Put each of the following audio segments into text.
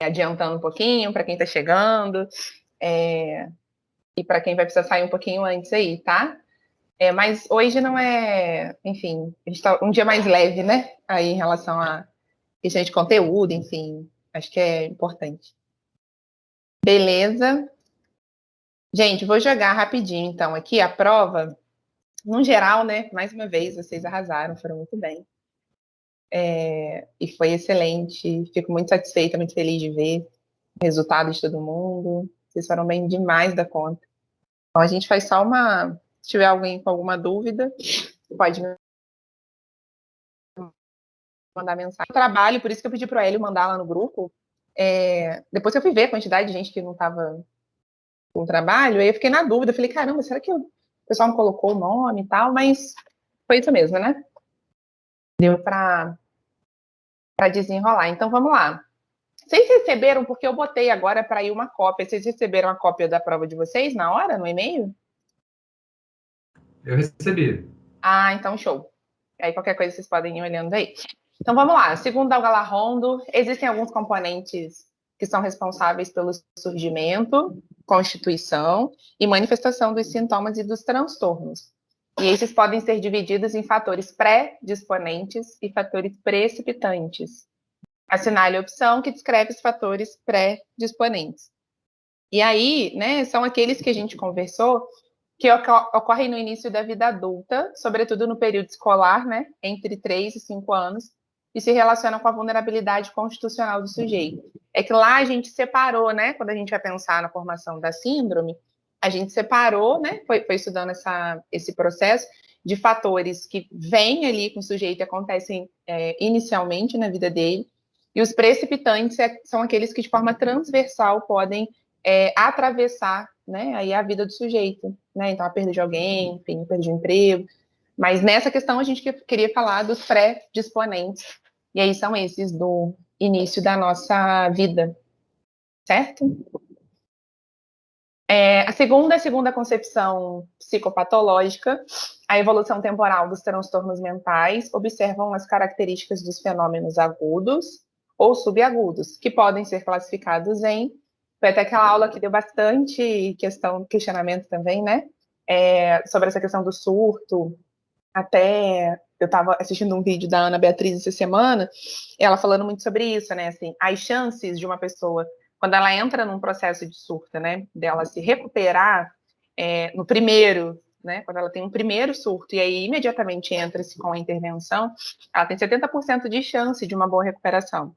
adiantando um pouquinho para quem está chegando, e para quem vai precisar sair um pouquinho antes aí, tá? Mas hoje não é, enfim, a gente tá um dia mais leve, né? Aí em relação a questão de conteúdo, enfim, acho que é importante. Beleza. Gente, vou jogar rapidinho, então, aqui a prova. No geral, né? Mais uma vez, vocês arrasaram, foram muito bem. E foi excelente. Fico muito satisfeita, muito feliz de ver o resultado de todo mundo. Vocês foram bem demais da conta. Então, a gente faz só uma. Se tiver alguém com alguma dúvida, pode me mandar mensagem. Eu trabalho, por isso que eu pedi para o Hélio mandar lá no grupo. Depois que eu fui ver a quantidade de gente que não estava com trabalho, aí eu fiquei na dúvida. Eu falei, caramba, será que o pessoal não colocou o nome e tal? Mas foi isso mesmo, né? Deu para desenrolar. Então, vamos lá. Vocês receberam, porque eu botei agora para ir uma cópia. Vocês receberam a cópia da prova de vocês na hora, no e-mail? Eu recebi. Ah, então show. Aí qualquer coisa vocês podem ir olhando aí. Então vamos lá. Segundo a Galarrondo, existem alguns componentes que são responsáveis pelo surgimento, constituição e manifestação dos sintomas e dos transtornos. E esses podem ser divididos em fatores pré-disponentes e fatores precipitantes. Assinale a opção que descreve os fatores pré-disponentes. E aí, né, são aqueles que a gente conversou que ocorrem no início da vida adulta, sobretudo no período escolar, né, entre 3 e 5 anos, e se relacionam com a vulnerabilidade constitucional do sujeito. É que lá a gente separou, né, quando a gente vai pensar na formação da síndrome, a gente separou, né, foi estudando esse processo de fatores que vêm ali com o sujeito e acontecem inicialmente na vida dele, e os precipitantes são aqueles que de forma transversal podem atravessar, né, aí a vida do sujeito, né, então a perda de alguém, enfim, a perda de emprego, mas nessa questão a gente queria falar dos pré-disponentes, e aí são esses do início da nossa vida, certo? A segunda concepção psicopatológica, a evolução temporal dos transtornos mentais, observam as características dos fenômenos agudos ou subagudos, que podem ser classificados em. Foi até aquela aula que deu bastante questionamento também, né? Sobre essa questão do surto. Até eu estava assistindo um vídeo da Ana Beatriz essa semana, ela falando muito sobre isso, né? Assim, as chances de uma pessoa, quando ela entra num processo de surto, né? Dela se recuperar no primeiro, né? Quando ela tem um primeiro surto e aí imediatamente entra-se com a intervenção, ela tem 70% de chance de uma boa recuperação.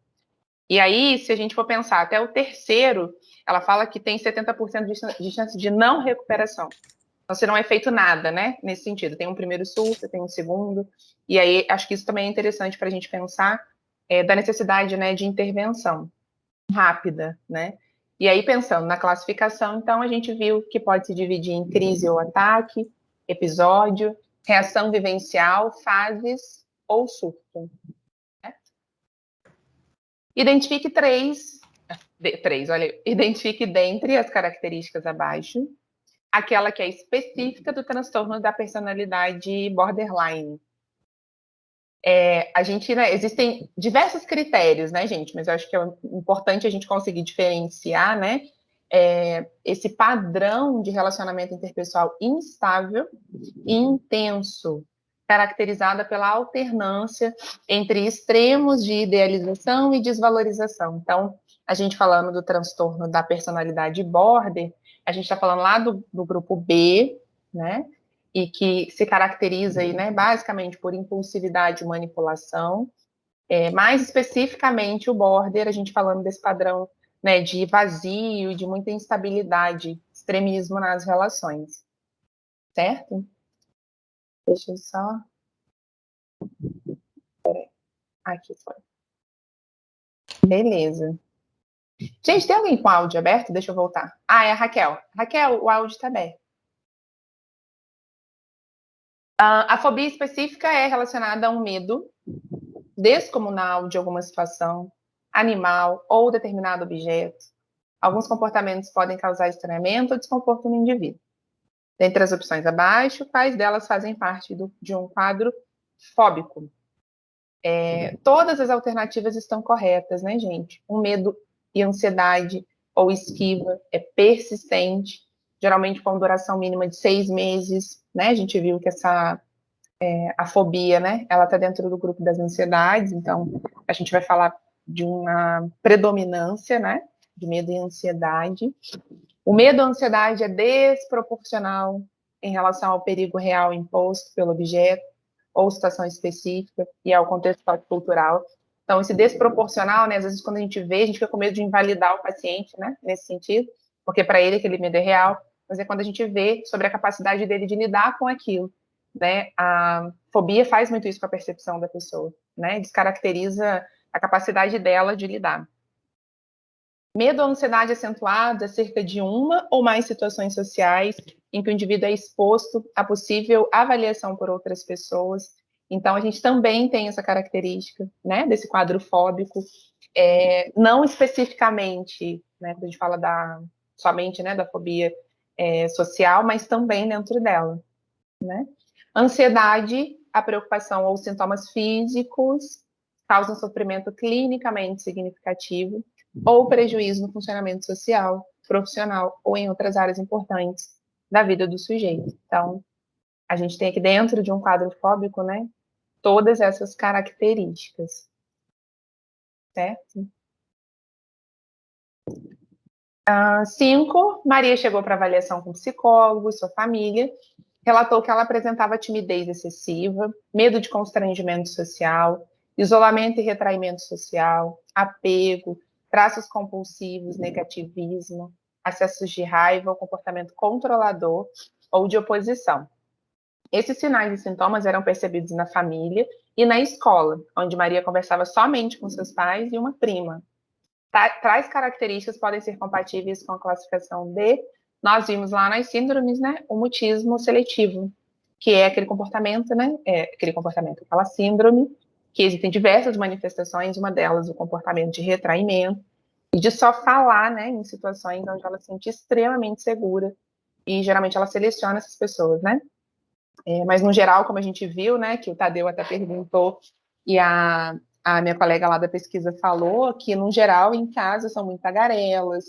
E aí, se a gente for pensar até o terceiro, ela fala que tem 70% de chance de não recuperação. Então, se não é feito nada, né? Nesse sentido, tem um primeiro surto, tem um segundo, e aí acho que isso também é interessante para a gente pensar da necessidade, né, de intervenção rápida, né? E aí, pensando na classificação, então, a gente viu que pode se dividir em crise ou ataque, episódio, reação vivencial, fases ou surto. Né? Identifique identifique dentre as características abaixo aquela que é específica do transtorno da personalidade borderline. Né, existem diversos critérios, né, gente? Mas eu acho que é importante a gente conseguir diferenciar, né? Esse padrão de relacionamento interpessoal instável e intenso, caracterizada pela alternância entre extremos de idealização e desvalorização. Então, a gente falando do transtorno da personalidade border, a gente está falando lá do grupo B, né? E que se caracteriza aí, né, basicamente por impulsividade e manipulação. Mais especificamente o border, a gente falando desse padrão, né, de vazio e de muita instabilidade, extremismo nas relações. Certo? Deixa eu só. Aqui foi. Beleza. Gente, tem alguém com áudio aberto? Deixa eu voltar. É a Raquel. Raquel, o áudio está aberto. A fobia específica é relacionada a um medo descomunal de alguma situação, animal ou determinado objeto. Alguns comportamentos podem causar estranhamento ou desconforto no indivíduo. Dentre as opções abaixo, quais delas fazem parte de um quadro fóbico? Todas as alternativas estão corretas, né, gente? Um medo e ansiedade ou esquiva é persistente, geralmente com duração mínima de 6 meses, né? A gente viu que a fobia, né? Ela está dentro do grupo das ansiedades, então a gente vai falar de uma predominância, né? De medo e ansiedade. O medo e a ansiedade é desproporcional em relação ao perigo real imposto pelo objeto ou situação específica e ao contexto cultural. Então, esse desproporcional, né, às vezes quando a gente vê, a gente fica com medo de invalidar o paciente, né, nesse sentido, porque para ele aquele medo é real, mas é quando a gente vê sobre a capacidade dele de lidar com aquilo, né, a fobia faz muito isso com a percepção da pessoa, né, descaracteriza a capacidade dela de lidar. Medo ou ansiedade acentuada acerca de uma ou mais situações sociais em que o indivíduo é exposto a possível avaliação por outras pessoas. Então, a gente também tem essa característica, né, desse quadro fóbico, não especificamente, né, quando a gente fala somente, né, da fobia social, mas também dentro dela, né. Ansiedade, a preocupação ou sintomas físicos causam sofrimento clinicamente significativo ou prejuízo no funcionamento social, profissional ou em outras áreas importantes da vida do sujeito. Então, a gente tem aqui dentro de um quadro fóbico, né, todas essas características, certo? 5, Maria chegou para avaliação com psicólogo, sua família, relatou que ela apresentava timidez excessiva, medo de constrangimento social, isolamento e retraimento social, apego, traços compulsivos, negativismo, acessos de raiva ou comportamento controlador ou de oposição. Esses sinais e sintomas eram percebidos na família e na escola, onde Maria conversava somente com seus pais e uma prima. Tais características podem ser compatíveis com a classificação de, nós vimos lá nas síndromes, né, o mutismo seletivo, que é aquele comportamento, né, aquela síndrome, que existem diversas manifestações, uma delas o comportamento de retraimento, e de só falar, né, em situações onde ela se sente extremamente segura, e geralmente ela seleciona essas pessoas, né, mas no geral, como a gente viu, né, que o Tadeu até perguntou, e a minha colega lá da pesquisa falou, que no geral, em casa, são muito tagarelas,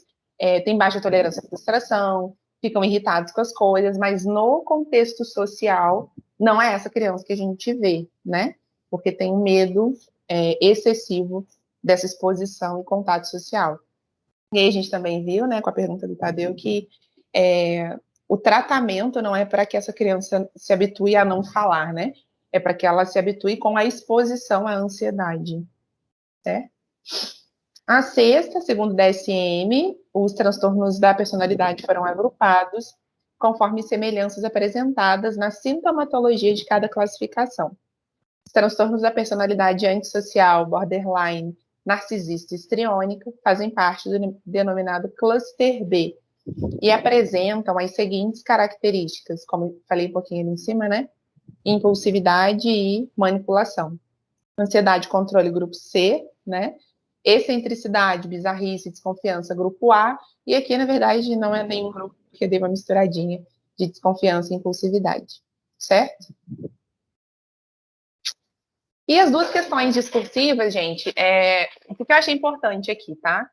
têm baixa tolerância à frustração, ficam irritados com as coisas, mas no contexto social, não é essa criança que a gente vê, né, porque tem um medo excessivo dessa exposição e contato social. E aí a gente também viu, né, com a pergunta do Tadeu, que o tratamento não é para que essa criança se habitue a não falar, né? É para que ela se habitue com a exposição à ansiedade, certo? A sexta, segundo o DSM, os transtornos da personalidade foram agrupados conforme semelhanças apresentadas na sintomatologia de cada classificação. Os transtornos da personalidade antissocial, borderline, narcisista e histriônica fazem parte do denominado cluster B, e apresentam as seguintes características, como falei um pouquinho ali em cima, né? Impulsividade e manipulação. Ansiedade, controle, grupo C, né? Excentricidade, bizarrice, desconfiança, grupo A. E aqui, na verdade, não é nenhum grupo, porque dei uma misturadinha de desconfiança e impulsividade, certo? E as duas questões discursivas, gente, o que eu achei importante aqui, tá?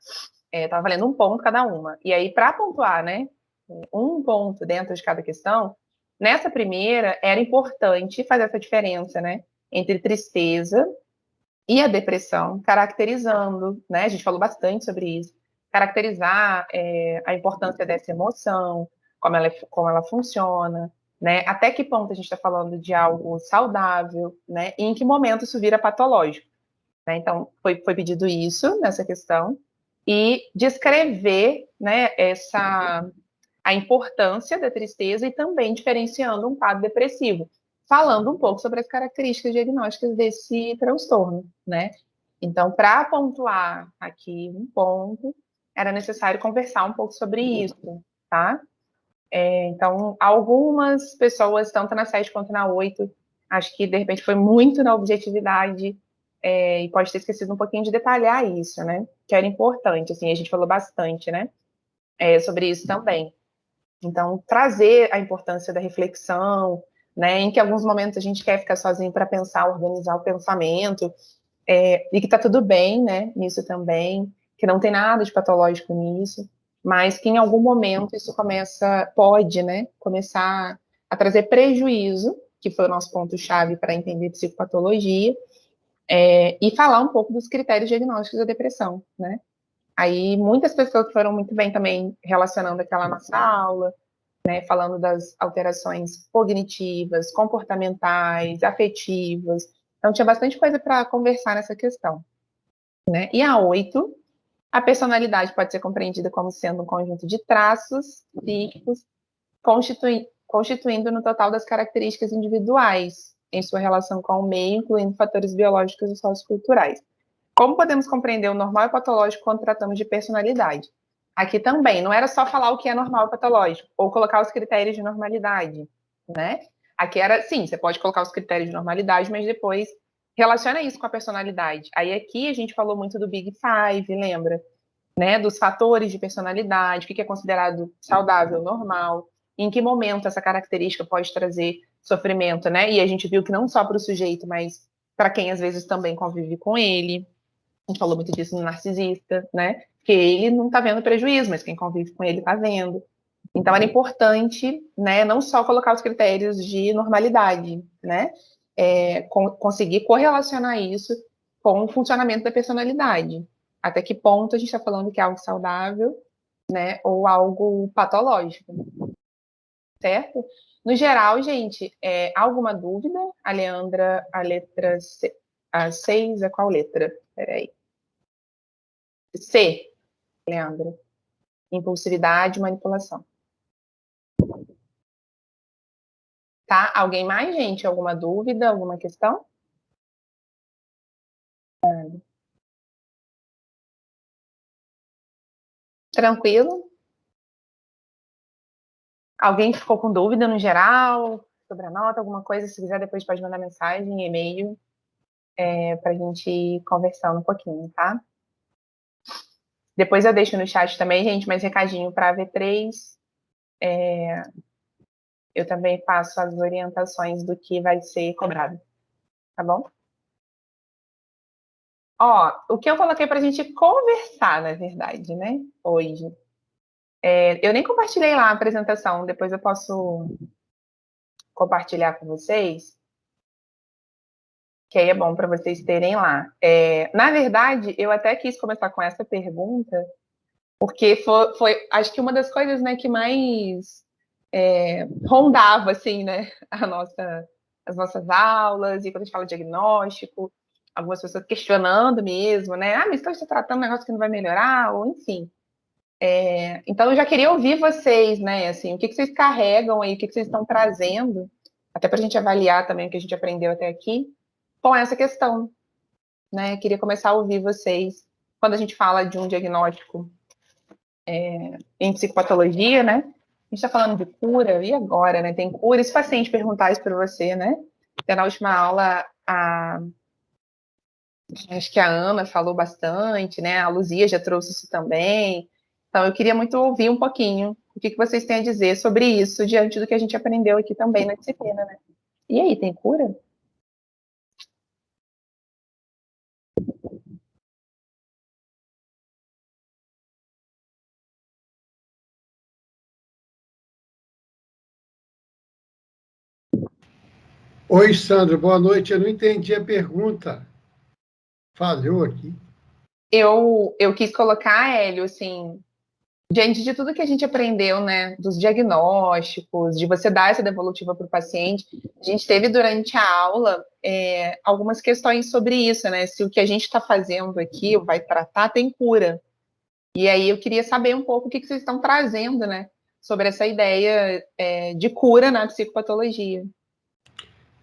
Tava valendo um ponto cada uma. E aí, para pontuar, né, um ponto dentro de cada questão, nessa primeira, era importante fazer essa diferença, né, entre tristeza e a depressão, caracterizando, né, a gente falou bastante sobre isso, caracterizar a importância dessa emoção, como ela funciona, né, até que ponto a gente está falando de algo saudável, né, e em que momento isso vira patológico, né, então foi pedido isso nessa questão, e descrever, né, a importância da tristeza e também diferenciando um quadro depressivo, falando um pouco sobre as características diagnósticas desse transtorno, né? Então, para pontuar aqui um ponto, era necessário conversar um pouco sobre isso, tá? Então, algumas pessoas, tanto na 7 quanto na 8, acho que de repente foi muito na objetividade e pode ter esquecido um pouquinho de detalhar isso, né? Que era importante, assim, a gente falou bastante, né? Sobre isso também. Então, trazer a importância da reflexão, né, em que alguns momentos a gente quer ficar sozinho para pensar, organizar o pensamento, e que está tudo bem, né, nisso também, que não tem nada de patológico nisso, mas que em algum momento isso pode, né, começar a trazer prejuízo, que foi o nosso ponto-chave para entender psicopatologia, e falar um pouco dos critérios diagnósticos da depressão, né? Aí muitas pessoas foram muito bem também relacionando aquela nossa aula, né, falando das alterações cognitivas, comportamentais, afetivas. Então tinha bastante coisa para conversar nessa questão, né? E a 8, a personalidade pode ser compreendida como sendo um conjunto de traços psíquicos constituindo no total das características individuais em sua relação com o meio, incluindo fatores biológicos e socioculturais. Como podemos compreender o normal e patológico quando tratamos de personalidade? Aqui também, não era só falar o que é normal e patológico, ou colocar os critérios de normalidade, né? Aqui era, sim, você pode colocar os critérios de normalidade, mas depois relaciona isso com a personalidade. Aí aqui a gente falou muito do Big Five, lembra? Né? Dos fatores de personalidade, o que é considerado saudável, normal, em que momento essa característica pode trazer sofrimento, né? E a gente viu que não só para o sujeito, mas para quem às vezes também convive com ele. A gente falou muito disso no narcisista, né? Que ele não está vendo prejuízo, mas quem convive com ele está vendo. Então era importante, né, não só colocar os critérios de normalidade, né? Conseguir correlacionar isso com o funcionamento da personalidade. Até que ponto a gente está falando que é algo saudável, né? Ou algo patológico, certo? No geral, gente, há alguma dúvida? A Leandra, a letra C, a 6 é qual letra? Peraí. C, Leandra. Impulsividade e manipulação. Tá? Alguém mais, gente? Alguma dúvida? Alguma questão? Tranquilo? Alguém ficou com dúvida no geral? Sobre a nota, alguma coisa? Se quiser, depois pode mandar mensagem, e-mail, para a gente ir conversando um pouquinho, tá? Depois eu deixo no chat também, gente, mais recadinho para a V3. Eu também passo as orientações do que vai ser cobrado, tá bom? Ó, o que eu coloquei para a gente conversar, na verdade, né? Hoje. Eu nem compartilhei lá a apresentação, depois eu posso compartilhar com vocês, que aí é bom para vocês terem lá. Na verdade, eu até quis começar com essa pergunta, porque foi acho que uma das coisas, né, que mais rondava, assim, né, as nossas aulas, e quando a gente fala de diagnóstico, algumas pessoas questionando mesmo, né, mas então você está tratando um negócio que não vai melhorar, ou enfim. Então, eu já queria ouvir vocês, né, assim, o que vocês carregam aí, o que vocês estão trazendo, até para a gente avaliar também o que a gente aprendeu até aqui, com essa questão, né, queria começar a ouvir vocês, quando a gente fala de um diagnóstico em psicopatologia, né, a gente está falando de cura, e agora, né, tem cura, e se o paciente perguntar isso para você, né, até na última aula, acho que a Ana falou bastante, né, a Luzia já trouxe isso também. Então, eu queria muito ouvir um pouquinho o que vocês têm a dizer sobre isso, diante do que a gente aprendeu aqui também na disciplina, né? E aí, tem cura? Oi, Sandra, boa noite. Eu não entendi a pergunta. Falhou aqui. Eu quis colocar, Hélio, assim, diante de tudo que a gente aprendeu, né, dos diagnósticos, de você dar essa devolutiva para o paciente, a gente teve durante a aula algumas questões sobre isso, né? Se o que a gente está fazendo aqui, ou vai tratar, tem cura. E aí eu queria saber um pouco o que vocês estão trazendo, né, sobre essa ideia de cura na psicopatologia.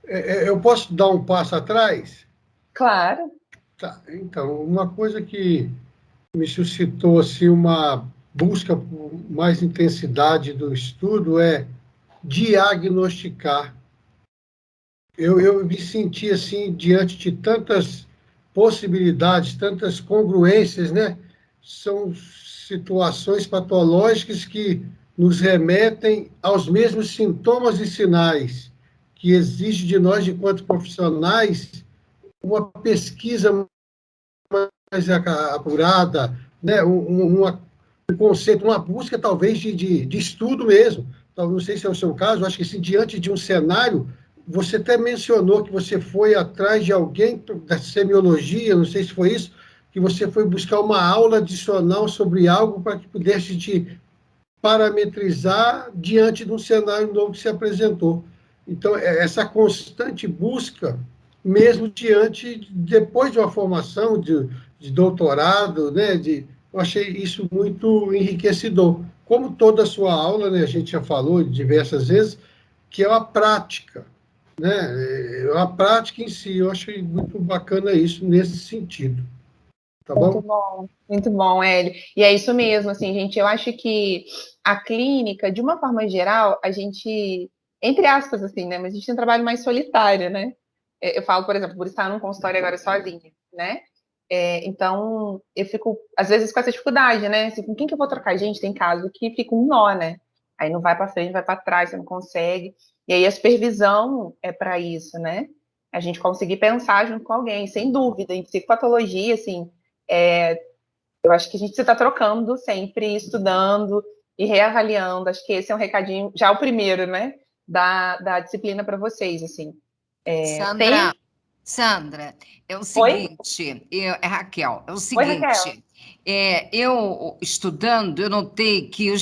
Eu posso dar um passo atrás? Claro. Tá. Então, uma coisa que me suscitou assim, uma busca por mais intensidade do estudo é diagnosticar. Eu me senti assim, diante de tantas possibilidades, tantas congruências, né? São situações patológicas que nos remetem aos mesmos sintomas e sinais que exige de nós, enquanto profissionais, uma pesquisa mais apurada, né, um conceito, uma busca, talvez, de estudo mesmo. Então, não sei se é o seu caso, acho que, assim, diante de um cenário, você até mencionou que você foi atrás de alguém da semiologia, não sei se foi isso, que você foi buscar uma aula adicional sobre algo para que pudesse te parametrizar diante de um cenário novo que se apresentou. Então, essa constante busca, mesmo depois de uma formação de doutorado, né, eu achei isso muito enriquecedor. Como toda a sua aula, né, a gente já falou diversas vezes, que é uma prática, né, é uma prática em si. Eu achei muito bacana isso nesse sentido. Tá bom? Muito bom, Hélio. E é isso mesmo, assim, gente, eu acho que a clínica, de uma forma geral, a gente, entre aspas, assim, né, mas a gente tem um trabalho mais solitário, né? Eu falo, por exemplo, por estar num consultório agora sozinha, né? Então, eu fico, às vezes, com essa dificuldade, né? Assim, com quem que eu vou trocar? Gente, tem caso que fica um nó, né? Aí não vai para frente, vai para trás, você não consegue. E aí a supervisão é para isso, né? A gente conseguir pensar junto com alguém, sem dúvida, em psicopatologia, assim, eu acho que a gente se está trocando sempre, estudando e reavaliando. Acho que esse é um recadinho, já o primeiro, né? Da disciplina para vocês, assim. Sandra, Sandra, é o Oi? seguinte, Raquel, é o Oi, Raquel. seguinte, eu estudando, eu notei que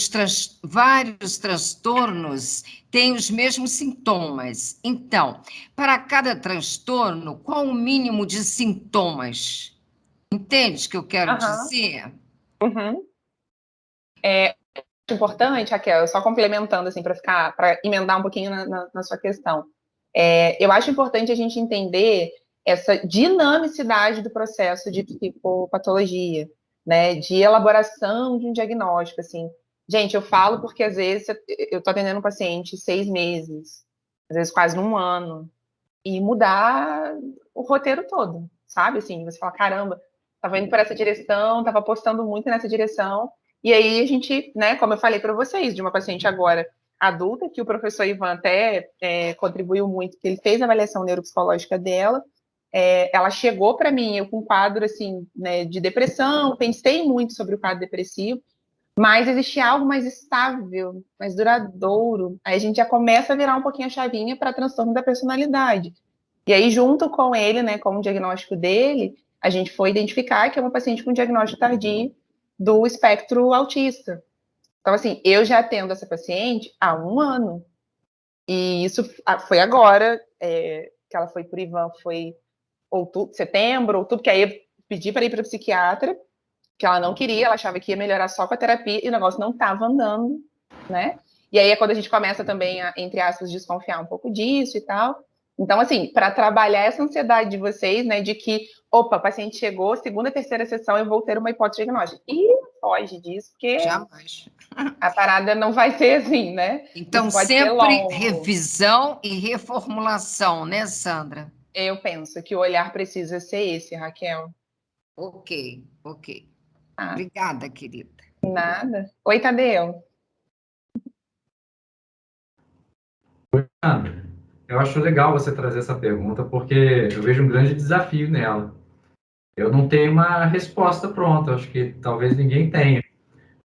vários transtornos têm os mesmos sintomas. Então, para cada transtorno, qual o mínimo de sintomas? Entende o que eu quero Aham. dizer? Uhum. Importante, Raquel, só complementando, assim, para emendar um pouquinho na sua questão. Eu acho importante a gente entender essa dinamicidade do processo de psicopatologia, né, de elaboração de um diagnóstico, assim. Gente, eu falo porque, às vezes, eu estou atendendo um paciente 6 meses, às vezes quase um ano, e mudar o roteiro todo, sabe? Assim, você fala, caramba, estava indo por essa direção, estava apostando muito nessa direção, e aí a gente, né, como eu falei para vocês, de uma paciente agora adulta, que o professor Ivan até contribuiu muito, que ele fez a avaliação neuropsicológica dela, ela chegou para mim, eu com um quadro, assim, né, de depressão, pensei muito sobre o quadro depressivo, mas existia algo mais estável, mais duradouro. Aí a gente já começa a virar um pouquinho a chavinha para transtorno da personalidade. E aí, junto com ele, né, com o diagnóstico dele, a gente foi identificar que é uma paciente com diagnóstico tardio do espectro autista. Então, assim, eu já atendo essa paciente há um ano. E isso foi agora, que ela foi por Ivan, foi setembro, outubro, que aí eu pedi para ir para o psiquiatra, que ela não queria, ela achava que ia melhorar só com a terapia, e o negócio não estava andando, né? E aí é quando a gente começa também a, entre aspas, desconfiar um pouco disso e tal. Então, assim, para trabalhar essa ansiedade de vocês, né, de que, opa, o paciente chegou, segunda, terceira sessão, eu vou ter uma hipótese diagnóstica. E foge disso, porque Jamais. a parada não vai ser assim, né? Então, Isso pode ser sempre longo. revisão e reformulação, né, Sandra? Eu penso que o olhar precisa ser esse, Raquel. Ok, ok. Ah, Obrigada, querida. nada. Oi, Tadeu. Ana, eu acho legal você trazer essa pergunta, porque eu vejo um grande desafio nela. Eu não tenho uma resposta pronta, acho que talvez ninguém tenha,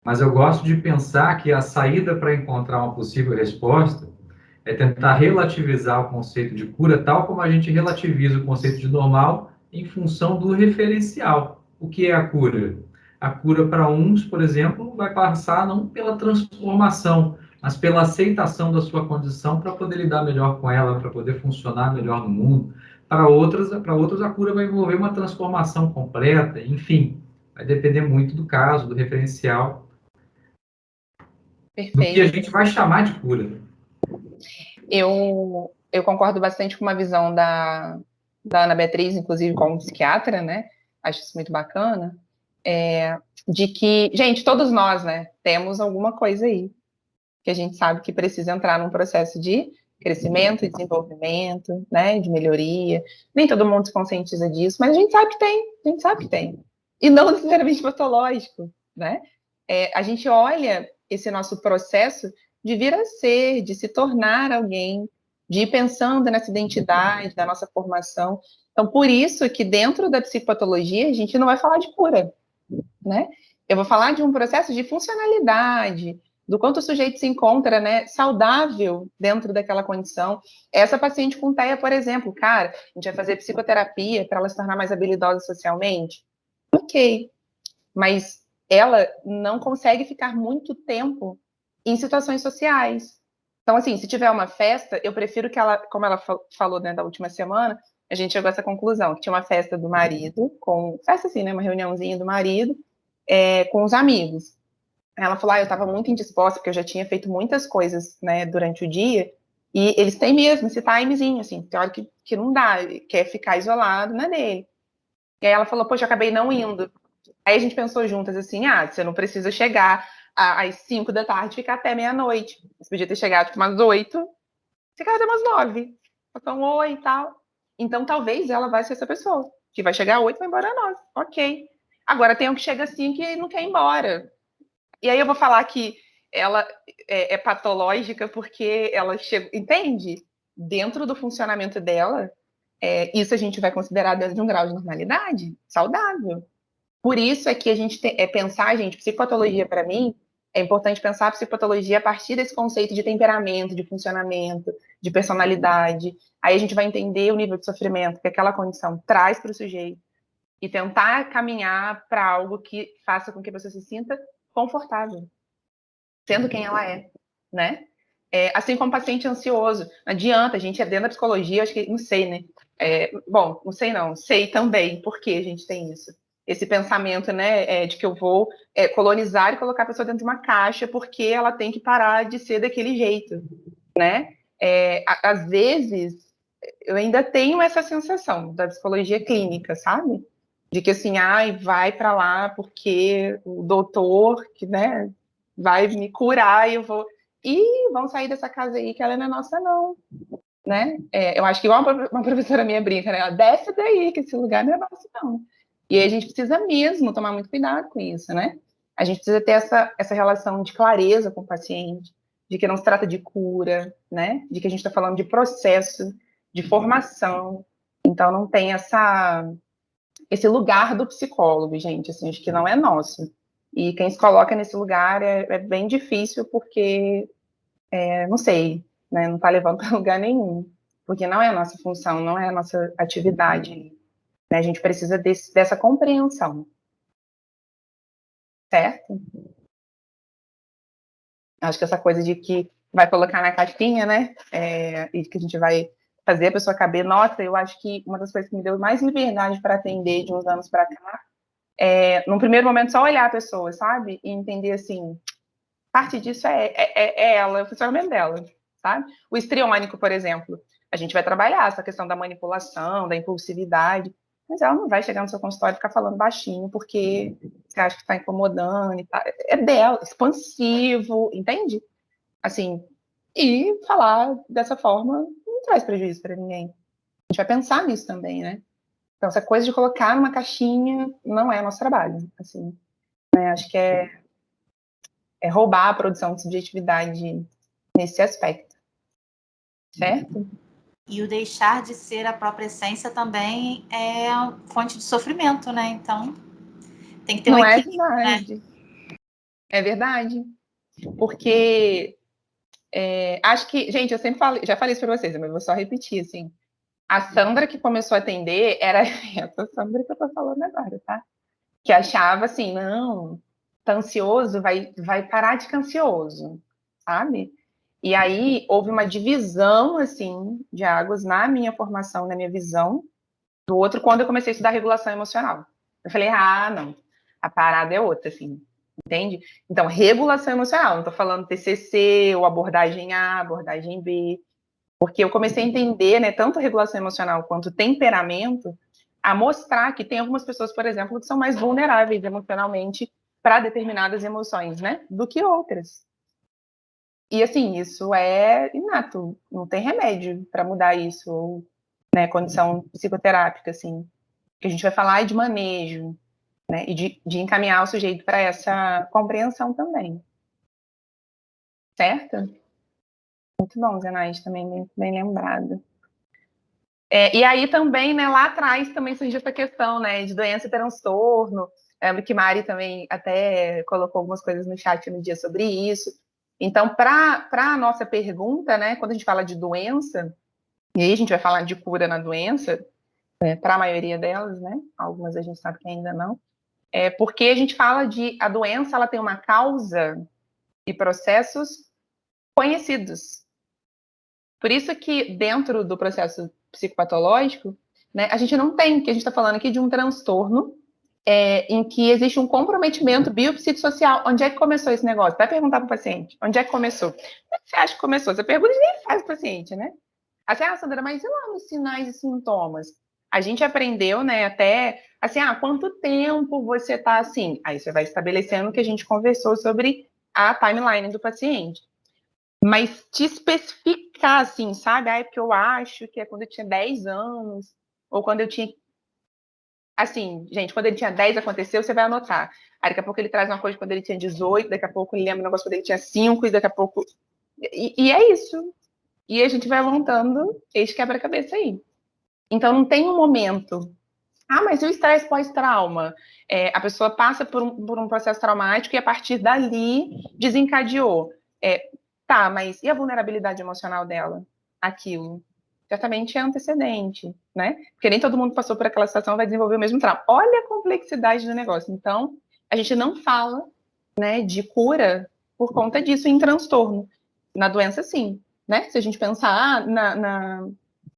mas eu gosto de pensar que a saída para encontrar uma possível resposta é tentar relativizar o conceito de cura, tal como a gente relativiza o conceito de normal em função do referencial. O que é a cura? A cura para uns, por exemplo, vai passar não pela transformação, mas pela aceitação da sua condição para poder lidar melhor com ela, para poder funcionar melhor no mundo. Para outros, a cura vai envolver uma transformação completa, enfim, vai depender muito do caso, do referencial, do que a Perfeito. gente vai chamar de cura. Eu concordo bastante com uma visão da Ana Beatriz, inclusive como psiquiatra, né? Acho isso muito bacana. De que, gente, todos nós, né, temos alguma coisa aí que a gente sabe que precisa entrar num processo de crescimento, desenvolvimento, né, de melhoria. Nem todo mundo se conscientiza disso, mas a gente sabe que tem, a gente sabe que tem. E não necessariamente patológico, né? A gente olha esse nosso processo de vir a ser, de se tornar alguém, de ir pensando nessa identidade, da nossa formação. Então, por isso que dentro da psicopatologia, a gente não vai falar de cura, né? Eu vou falar de um processo de funcionalidade, do quanto o sujeito se encontra, né, saudável dentro daquela condição. Essa paciente com TEA, por exemplo, cara, a gente vai fazer psicoterapia para ela se tornar mais habilidosa socialmente? Ok, mas ela não consegue ficar muito tempo em situações sociais. Então, assim, se tiver uma festa, eu prefiro que ela, como ela falou, né, da última semana, a gente chegou a essa conclusão, que tinha uma festa do marido, festa assim, né, uma reuniãozinha do marido, com os amigos. Ela falou, eu estava muito indisposta, porque eu já tinha feito muitas coisas, né, durante o dia, e eles têm mesmo esse timezinho, assim, tem hora que não dá, quer ficar isolado na dele. E aí ela falou, poxa, eu acabei não indo. Aí a gente pensou juntas assim, você não precisa chegar às 5 da tarde e ficar até meia-noite. Você podia ter chegado tipo, umas 8, ficar até umas 9. Então, oi e tal. Então, talvez ela vai ser essa pessoa, que vai chegar às 8 e vai embora às 9. Ok. Agora tem um que chega assim que não quer ir embora. E aí eu vou falar que ela é patológica porque ela chega, entende? Dentro do funcionamento dela, isso a gente vai considerar dentro de um grau de normalidade saudável. Por isso é que a gente pensar, gente, psicopatologia para mim, é importante pensar a psicopatologia a partir desse conceito de temperamento, de funcionamento, de personalidade. Aí a gente vai entender o nível de sofrimento que aquela condição traz para o sujeito e tentar caminhar para algo que faça com que a pessoa se sinta confortável, sendo quem ela é, né? Assim como paciente ansioso, não adianta, a gente é dentro da psicologia, acho que, não sei, né? Bom, não sei não, sei também por que a gente tem isso. Esse pensamento, né, de que eu vou colonizar e colocar a pessoa dentro de uma caixa porque ela tem que parar de ser daquele jeito, né? Às vezes, eu ainda tenho essa sensação da psicologia clínica, sabe? De que assim, vai para lá porque o doutor, que, né, vai me curar e eu vou. E vamos sair dessa casa aí que ela não é nossa, não. Né? Eu acho que igual uma professora minha brinca, né? Ela, desce daí, que esse lugar não é nosso, não. E aí a gente precisa mesmo tomar muito cuidado com isso, né? A gente precisa ter essa relação de clareza com o paciente, de que não se trata de cura, né? De que a gente está falando de processo, de formação. Então não tem esse lugar do psicólogo, gente, assim, acho que não é nosso. E quem se coloca nesse lugar é bem difícil porque, não sei, né, não está levando para lugar nenhum, porque não é a nossa função, não é a nossa atividade, né, a gente precisa dessa compreensão, certo? Acho que essa coisa de que vai colocar na caixinha, né, e que a gente vai fazer a pessoa caber, nossa, eu acho que uma das coisas que me deu mais liberdade para atender de uns anos para cá, num primeiro momento, só olhar a pessoa, sabe? E entender, assim, parte disso é ela, é o funcionamento dela, sabe? O histriônico, por exemplo, a gente vai trabalhar essa questão da manipulação, da impulsividade, mas ela não vai chegar no seu consultório e ficar falando baixinho porque você acha que está incomodando e tal. É dela, expansivo, entende? Assim, e falar dessa forma não traz prejuízo para ninguém. A gente vai pensar nisso também, né? Então, essa coisa de colocar numa caixinha não é nosso trabalho, assim, né? Acho que é roubar a produção de subjetividade nesse aspecto, certo? E o deixar de ser a própria essência também é fonte de sofrimento, né? Então, tem que ter um equilíbrio, verdade. né? É verdade. Porque acho que, gente, eu sempre falei, já falei isso para vocês, mas vou só repetir, assim. A Sandra que começou a atender era essa Sandra que eu tô falando agora, tá? Que achava assim, não, tá ansioso, vai parar de ficar ansioso, sabe? E aí houve uma divisão, assim, de águas na minha formação, na minha visão, do outro quando eu comecei a estudar regulação emocional. Eu falei, não, a parada é outra, assim, entende? Então, regulação emocional, não tô falando TCC, ou abordagem A, abordagem B, porque eu comecei a entender, né, tanto regulação emocional quanto temperamento, a mostrar que tem algumas pessoas, por exemplo, que são mais vulneráveis emocionalmente para determinadas emoções, né, do que outras. E assim, isso é inato, não tem remédio para mudar isso, ou, né, condição psicoterápica, assim. Que a gente vai falar de manejo, né, e de encaminhar o sujeito para essa compreensão também. Certo? Muito bom, Zenaide, também bem lembrado. E aí também, né, lá atrás também surgiu essa questão, né, de doença e transtorno. Lembro que Mari também até colocou algumas coisas no chat no dia sobre isso. Então, para a nossa pergunta, né, quando a gente fala de doença, e aí a gente vai falar de cura na doença, para a maioria delas, né? Algumas a gente sabe que ainda não. Porque a gente fala de a doença, ela tem uma causa e processos conhecidos. Por isso que dentro do processo psicopatológico, né, a gente não tem, que a gente está falando aqui de um transtorno em que existe um comprometimento biopsicossocial. Onde é que começou esse negócio? Vai perguntar para o paciente, onde é que começou? Onde é que você acha que começou? Você pergunta e nem faz para o paciente, né? Assim, Sandra, mas e lá nos sinais e sintomas? A gente aprendeu, né, até, assim, quanto tempo você está assim? Aí você vai estabelecendo o que a gente conversou sobre a timeline do paciente. Mas te especificar, assim, sabe? É porque eu acho que é quando eu tinha 10 anos, ou quando eu tinha... Assim, gente, quando ele tinha 10 aconteceu, você vai anotar. Aí daqui a pouco ele traz uma coisa quando ele tinha 18, daqui a pouco ele lembra um negócio quando ele tinha 5, e daqui a pouco... E é isso. E a gente vai montando esse quebra-cabeça aí. Então, não tem um momento. Mas e o estresse pós-trauma? A pessoa passa por um processo traumático e a partir dali desencadeou. Tá, mas e a vulnerabilidade emocional dela? Aquilo. Certamente é antecedente, né? Porque nem todo mundo passou por aquela situação vai desenvolver o mesmo trauma. Olha a complexidade do negócio. Então, a gente não fala, né, de cura por conta disso em transtorno. Na doença, sim, né? Se a gente pensar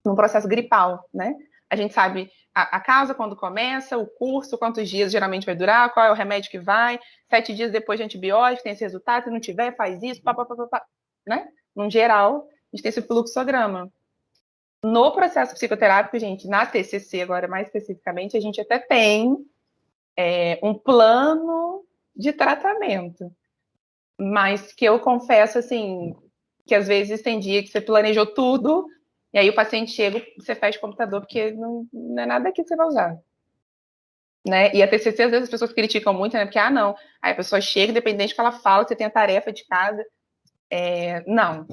no processo gripal, né? A gente sabe a causa, quando começa, o curso, quantos dias geralmente vai durar, qual é o remédio que vai, 7 dias depois de antibiótico, tem esse resultado, se não tiver, faz isso, né? No geral, a gente tem esse fluxograma. No processo psicoterápico, gente, na TCC, agora mais especificamente, a gente até tem um plano de tratamento, mas que eu confesso, assim, que às vezes tem dia que você planejou tudo, e aí o paciente chega, você fecha o computador, porque não é nada que você vai usar. Né? E a TCC, às vezes, as pessoas criticam muito, né? Porque, não. Aí a pessoa chega, independente do que ela fala, você tem a tarefa de casa. Não.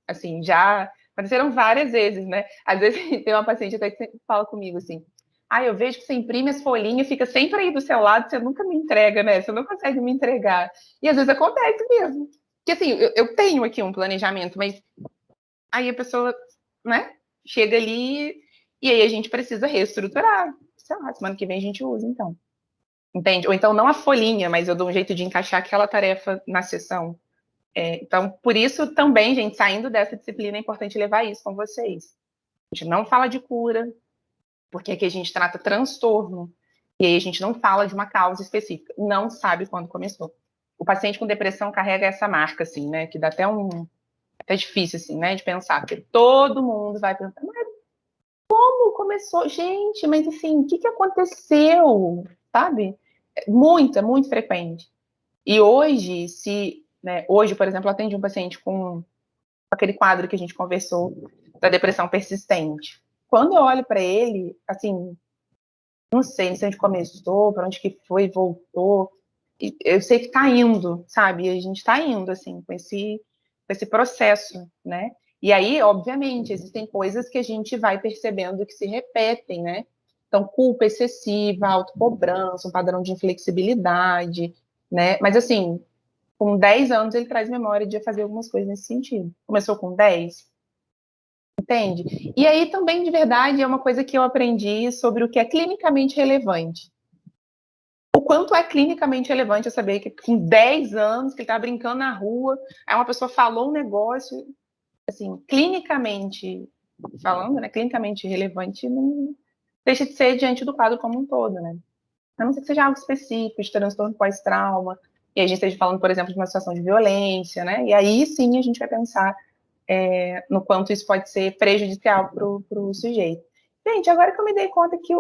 Assim, já aconteceram várias vezes, né? Às vezes tem uma paciente até que sempre fala comigo assim, eu vejo que você imprime as folhinhas, fica sempre aí do seu lado, você nunca me entrega, né? Você não consegue me entregar. E às vezes acontece mesmo. Porque assim, eu tenho aqui um planejamento, mas aí a pessoa, né, chega ali e aí a gente precisa reestruturar. Sei lá, semana que vem a gente usa, então. Entende? Ou então não a folhinha, mas eu dou um jeito de encaixar aquela tarefa na sessão. Então, por isso também, gente, saindo dessa disciplina, é importante levar isso com vocês. A gente não fala de cura, porque aqui a gente trata transtorno, e aí a gente não fala de uma causa específica, não sabe quando começou. O paciente com depressão carrega essa marca, assim, né, que dá até difícil, assim, né, de pensar, porque todo mundo vai pensar, mas como começou? Gente, mas assim, o que aconteceu? Sabe? É muito frequente. E hoje, hoje, por exemplo, eu atendi um paciente com aquele quadro que a gente conversou da depressão persistente. Quando eu olho para ele, assim, não sei onde começou, para onde que foi, voltou. Eu sei que está indo, sabe? A gente está indo, assim, com esse processo, né? E aí, obviamente, existem coisas que a gente vai percebendo que se repetem, né? Então, culpa excessiva, autocobrança, um padrão de inflexibilidade, né? Mas, assim, com 10 anos ele traz memória de fazer algumas coisas nesse sentido. Começou com 10, entende? E aí também, de verdade, é uma coisa que eu aprendi sobre o que é clinicamente relevante. O quanto é clinicamente relevante eu saber que com 10 anos, que ele tá brincando na rua, aí uma pessoa falou um negócio, assim, clinicamente falando, né, clinicamente relevante, não deixa de ser diante do quadro como um todo, né? A não ser que seja algo específico, de transtorno pós-trauma, e a gente esteja falando, por exemplo, de uma situação de violência, né? E aí sim a gente vai pensar no quanto isso pode ser prejudicial para o sujeito. Gente, agora que eu me dei conta que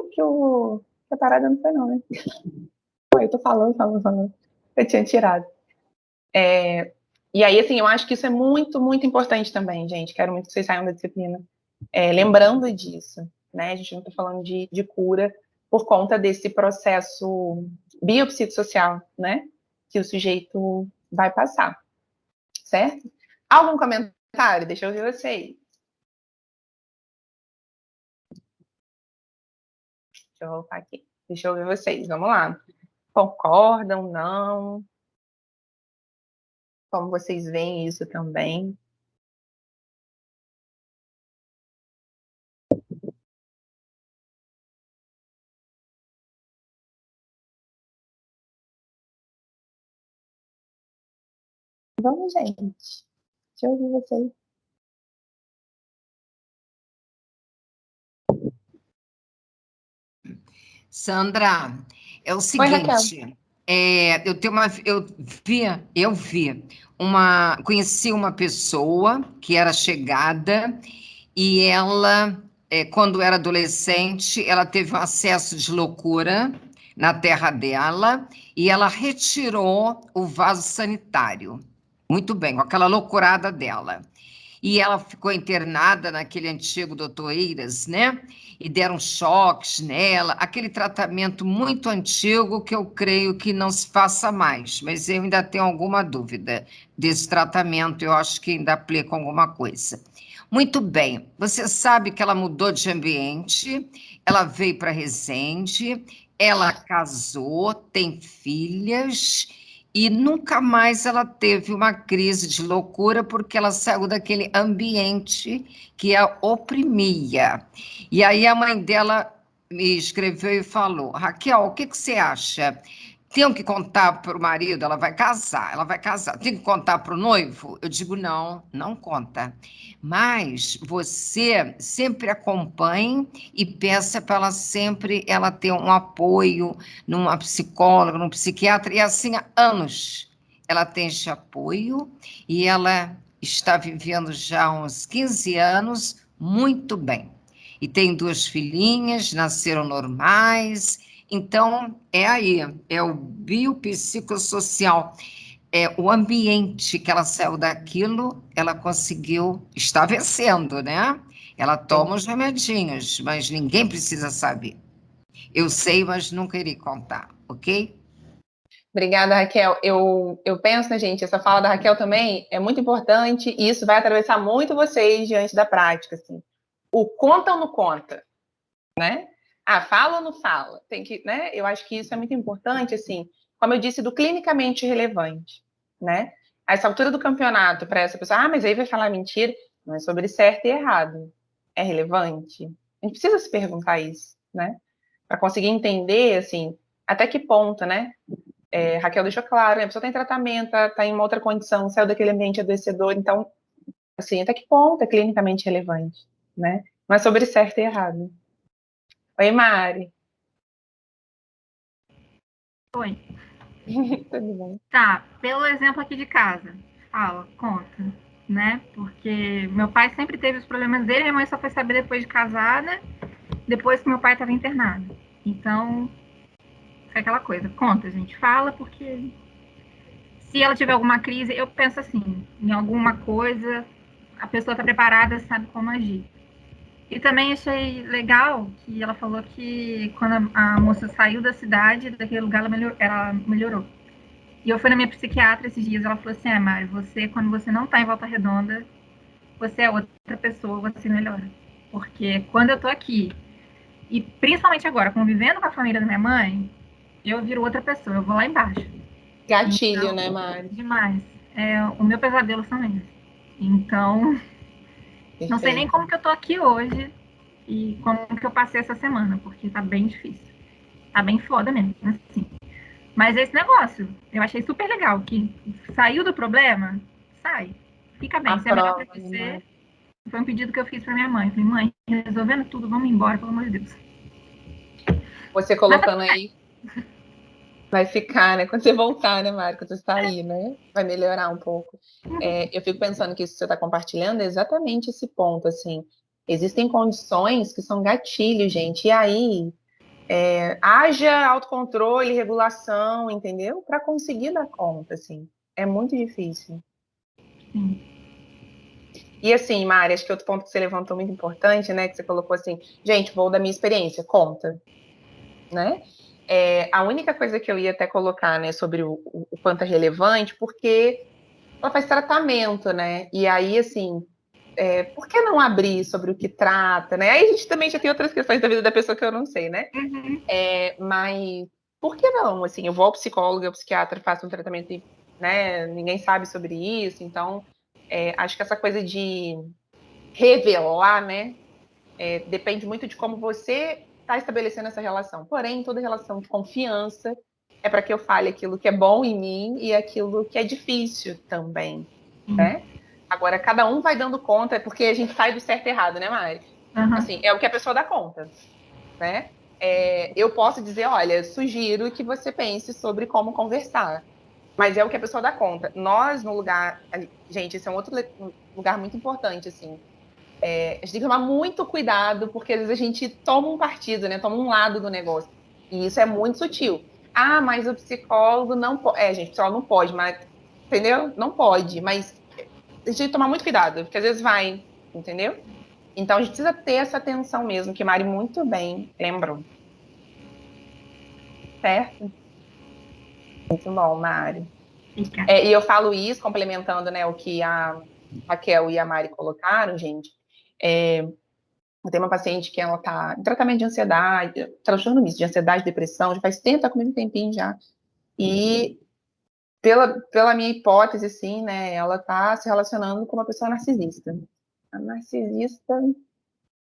a parada não foi não, né? Eu tô falando. Eu tinha tirado. E aí, assim, eu acho que isso é muito importante também, gente. Quero muito que vocês saiam da disciplina lembrando disso, né? A gente não está falando de cura por conta desse processo biopsicossocial, né? Que o sujeito vai passar, certo? Algum comentário? Deixa eu ver vocês. Deixa eu voltar aqui. Deixa eu ver vocês. Vamos lá. Concordam, não? Como vocês veem isso também? Vamos, gente. Deixa eu ouvir vocês. Sandra, é o Oi, Raquel. seguinte, conheci uma pessoa que era chegada e ela, quando era adolescente, ela teve um acesso de loucura na terra dela e ela retirou o vaso sanitário. Muito bem, com aquela loucurada dela. E ela ficou internada naquele antigo Doutor Eiras, né? E deram choques nela, aquele tratamento muito antigo que eu creio que não se faça mais, mas eu ainda tenho alguma dúvida desse tratamento, eu acho que ainda aplica alguma coisa. Muito bem, você sabe que ela mudou de ambiente, ela veio para Resende, ela casou, tem filhas e nunca mais ela teve uma crise de loucura porque ela saiu daquele ambiente que a oprimia. E aí a mãe dela me escreveu e falou: Raquel, o que você acha? Tenho que contar para o marido? Ela vai casar. Tem que contar para o noivo? Eu digo: não, não conta. Mas você sempre acompanhe e peça para ela ter um apoio numa psicóloga, num psiquiatra, e assim há anos ela tem esse apoio e ela está vivendo já uns 15 anos muito bem. E tem 2 filhinhas, nasceram normais, então é o biopsicossocial, é o ambiente que ela saiu daquilo, ela conseguiu, está vencendo, né? Ela toma os remedinhos, mas ninguém precisa saber. Eu sei, mas nunca irei contar, ok? Obrigada, Raquel. Eu penso, né, gente, essa fala da Raquel também é muito importante e isso vai atravessar muito vocês diante da prática, assim. O conta ou não conta, né? Ah, fala ou não fala? Tem que, né? Eu acho que isso é muito importante, assim, como eu disse, do clinicamente relevante, né? A essa altura do campeonato, para essa pessoa, mas aí vai falar mentira, não é sobre certo e errado. É relevante? A gente precisa se perguntar isso, né? Para conseguir entender, assim, até que ponto, né? Raquel deixou claro, né? A pessoa está em tratamento, está em uma outra condição, saiu daquele ambiente adoecedor, então, assim, até que ponto é clinicamente relevante, né? Não é sobre certo e errado. Oi, Mari. Oi. Tudo bem. Tá, pelo exemplo aqui de casa, fala, conta, né? Porque meu pai sempre teve os problemas dele, minha mãe só foi saber depois de casada, depois que meu pai estava internado. Então, foi aquela coisa, conta, gente, fala, porque se ela tiver alguma crise, eu penso assim, em alguma coisa, a pessoa está preparada, sabe como agir. E também achei legal que ela falou que quando a moça saiu da cidade, daquele lugar, ela melhorou. E eu fui na minha psiquiatra esses dias, ela falou assim, Mari, você, quando você não tá em Volta Redonda, você é outra pessoa, você melhora. Porque quando eu tô aqui, e principalmente agora, convivendo com a família da minha mãe, eu viro outra pessoa, eu vou lá embaixo. Gatilho, Então, né, Mari? demais. O meu pesadelo são eles. Então, não sei nem Perfeito. como que eu tô aqui hoje e como que eu passei essa semana, porque tá bem difícil. Tá bem foda mesmo, assim. Mas esse negócio, eu achei super legal, que saiu do problema, sai. Fica bem, se é melhor pra você. Né? Foi um pedido que eu fiz pra minha mãe. Falei, mãe, resolvendo tudo, vamos embora, pelo amor de Deus. Você colocando aí, vai ficar, né? Quando você voltar, né, Mari? Quando você sair, né? Vai melhorar um pouco. Eu fico pensando que isso que você está compartilhando é exatamente esse ponto, assim. Existem condições que são gatilhos, gente. E aí, haja autocontrole, regulação, entendeu? Para conseguir dar conta, assim. É muito difícil. Sim. E assim, Mari, acho que outro ponto que você levantou muito importante, né? Que você colocou assim, gente, vou da minha experiência, conta, né? A única coisa que eu ia até colocar, né, sobre o quanto é relevante, porque ela faz tratamento, né? E aí, assim, por que não abrir sobre o que trata, né? Aí a gente também já tem outras questões da vida da pessoa que eu não sei, né? Uhum. Mas por que não? Assim, eu vou ao psicólogo, ao psiquiatra, faço um tratamento e, né, ninguém sabe sobre isso, então acho que essa coisa de revelar, né, depende muito de como você está estabelecendo essa relação. Porém, toda relação de confiança é para que eu fale aquilo que é bom em mim e aquilo que é difícil também, né? Agora, cada um vai dando conta, porque a gente sai do certo e errado, né, Mari? Assim, é o que a pessoa dá conta, né? Eu posso dizer, olha, sugiro que você pense sobre como conversar, mas é o que a pessoa dá conta. Nós, no lugar... Gente, esse é um outro lugar muito importante, assim. A gente tem que tomar muito cuidado, porque às vezes a gente toma um partido, né? Toma um lado do negócio. E isso é muito sutil. Ah, mas o psicólogo não pode. Gente, o psicólogo não pode, mas. Entendeu? Não pode, mas a gente tem que tomar muito cuidado, porque às vezes vai, entendeu? Então a gente precisa ter essa atenção mesmo, que Mari muito bem lembrou. Certo? Muito bom, Mari. E eu falo isso, complementando, né, o que a Raquel e a Mari colocaram, gente. Eu tenho uma paciente que ela está em tratamento de ansiedade, transtorno misto de ansiedade, depressão, já faz tempo, tá comigo um tempinho já. E pela minha hipótese, assim, né, ela está se relacionando com uma pessoa narcisista. A narcisista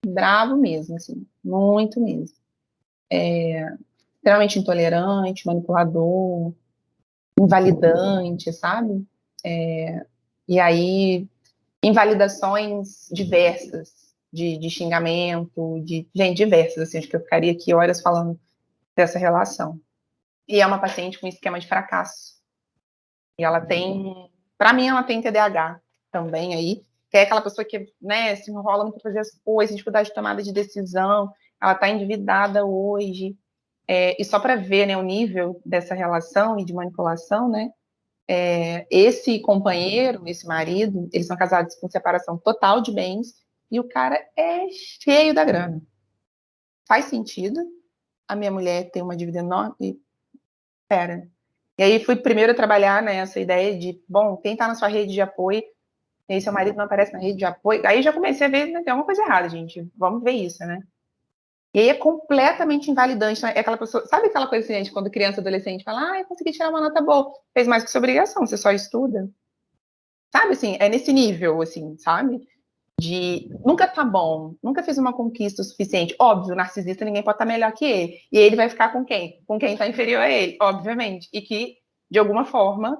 bravo mesmo, assim, muito mesmo. Extremamente intolerante, manipulador, invalidante, sabe? E aí, invalidações diversas, de xingamento, gente, diversas, assim, acho que eu ficaria aqui horas falando dessa relação. E é uma paciente com esquema de fracasso. E ela tem, para mim, ela tem TDAH também aí, que é aquela pessoa que, né, se enrola muito para fazer as coisas, dificuldade de tomada de decisão, ela está endividada hoje. E só para ver, né, o nível dessa relação e de manipulação, né, esse companheiro, esse marido, eles são casados com separação total de bens, e o cara é cheio da grana. Faz sentido a minha mulher ter uma dívida enorme? Pera. E aí fui primeiro trabalhar nessa ideia de, bom, quem está na sua rede de apoio, e aí seu marido não aparece na rede de apoio, aí já comecei a ver, né, tem alguma coisa errada, gente, vamos ver isso, né? E aí é completamente invalidante, né? É aquela pessoa, sabe aquela coisa assim, gente, quando criança, adolescente, fala, eu consegui tirar uma nota boa, fez mais que sua obrigação, você só estuda. Sabe, assim, é nesse nível, assim, sabe? De nunca tá bom, nunca fez uma conquista o suficiente. Óbvio, o narcisista ninguém pode estar melhor que ele. E ele vai ficar com quem? Com quem está inferior a ele, obviamente. E que, de alguma forma,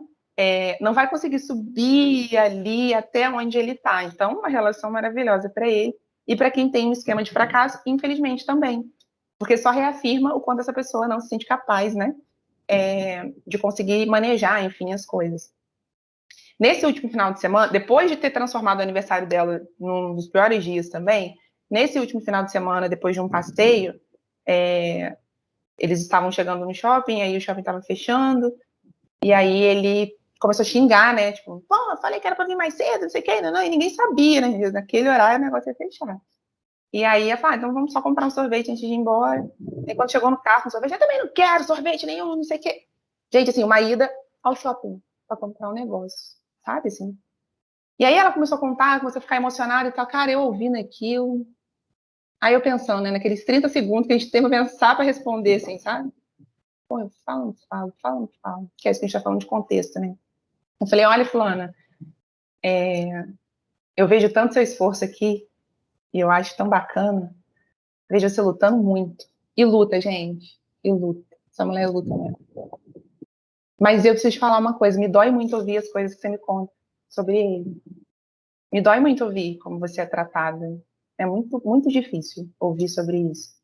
não vai conseguir subir ali até onde ele está. Então, uma relação maravilhosa para ele. E para quem tem um esquema de fracasso, infelizmente também. Porque só reafirma o quanto essa pessoa não se sente capaz, né? De conseguir manejar, enfim, as coisas. Nesse último final de semana, depois de ter transformado o aniversário dela num dos piores dias também, nesse último final de semana, depois de um passeio, eles estavam chegando no shopping, aí o shopping estava fechando, e aí ele começou a xingar, né? Tipo, pô, eu falei que era para vir mais cedo, não sei o que, não, e ninguém sabia, né? Naquele horário o negócio ia fechar. E aí eu falei, então vamos só comprar um sorvete antes de ir embora. E quando chegou no carro, um sorvete, eu também não quero sorvete nenhum, não sei o que. Gente, assim, uma ida ao shopping para comprar um negócio, sabe, assim? E aí ela começou a contar, começou a ficar emocionada e tal. Cara, eu ouvindo aquilo. Aí eu pensando, né, naqueles 30 segundos que a gente tem pra pensar para responder, assim, sabe? Pô, eu falo. Que é isso que a gente tá falando de contexto, né? Eu falei, olha, fulana, eu vejo tanto seu esforço aqui e eu acho tão bacana. Vejo você lutando muito. E luta, gente. E luta. Essa mulher luta mesmo. Mas eu preciso te falar uma coisa. Me dói muito ouvir as coisas que você me conta sobre ele. Me dói muito ouvir como você é tratada. É muito, muito difícil ouvir sobre isso.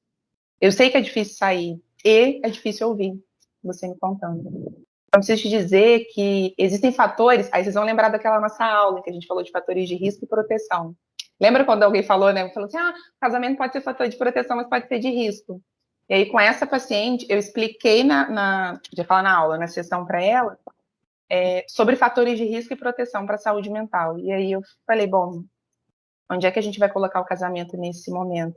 Eu sei que é difícil sair e é difícil ouvir você me contando. Eu preciso te dizer que existem fatores, aí vocês vão lembrar daquela nossa aula que a gente falou de fatores de risco e proteção. Lembra quando alguém falou, né? Falou assim, casamento pode ser fator de proteção, mas pode ser de risco. E aí, com essa paciente, eu expliquei já falar na aula, na sessão para ela, sobre fatores de risco e proteção para a saúde mental. E aí eu falei, bom, onde é que a gente vai colocar o casamento nesse momento?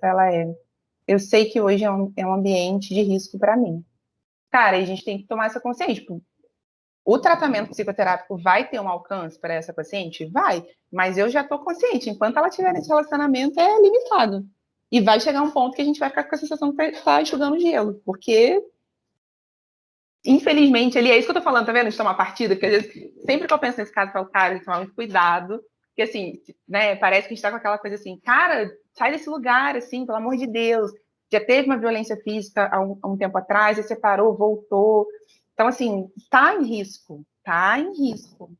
Eu sei que hoje é um ambiente de risco para mim. Cara, a gente tem que tomar essa consciência. Tipo, o tratamento psicoterápico vai ter um alcance para essa paciente? Vai, mas eu já estou consciente, enquanto ela estiver nesse relacionamento é limitado. E vai chegar um ponto que a gente vai ficar com a sensação que está enxugando gelo, porque infelizmente, ali, é isso que eu tô falando, tá vendo? De tomar partida, porque às vezes, sempre que eu penso nesse caso, eu falo, cara, tem que tomar muito cuidado, porque assim, né, parece que a gente tá com aquela coisa assim, cara, sai desse lugar, assim, pelo amor de Deus. Já teve uma violência física há um tempo atrás, aí separou, voltou. Então, assim, tá em risco, tá em risco.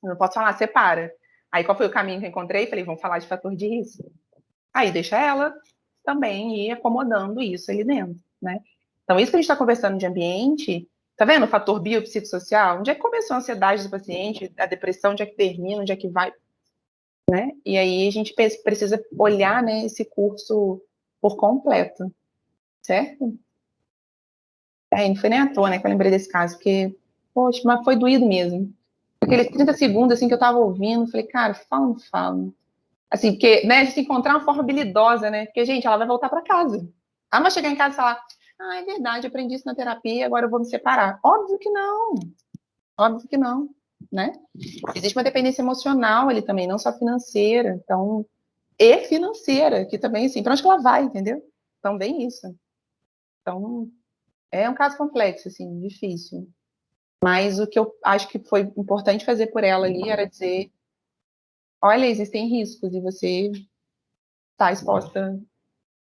Eu não posso falar, separa. Aí, qual foi o caminho que eu encontrei? Falei, vamos falar de fator de risco. Aí, deixa ela também ir acomodando isso ali dentro, né? Então, isso que a gente está conversando de ambiente, tá vendo o fator biopsicossocial? Onde é que começou a ansiedade do paciente, a depressão, onde é que termina, onde é que vai, né? E aí a gente precisa olhar, né, esse curso por completo, certo? Não foi nem à toa, né, que eu lembrei desse caso, porque, poxa, mas foi doído mesmo. Aqueles 30 segundos, assim, que eu tava ouvindo, falei, cara, fala, não fala. Assim, porque, né, a gente tem que encontrar uma forma habilidosa, né? Porque, gente, ela vai voltar para casa. Ela vai chegar em casa e falar, é verdade, aprendi isso na terapia, agora eu vou me separar. Óbvio que não, né? Existe uma dependência emocional ali também, não só financeira, então, e financeira, que também, assim, para onde que ela vai, entendeu? Então, bem isso. Então, é um caso complexo, assim, difícil. Mas o que eu acho que foi importante fazer por ela ali era dizer, olha, existem riscos e você está exposta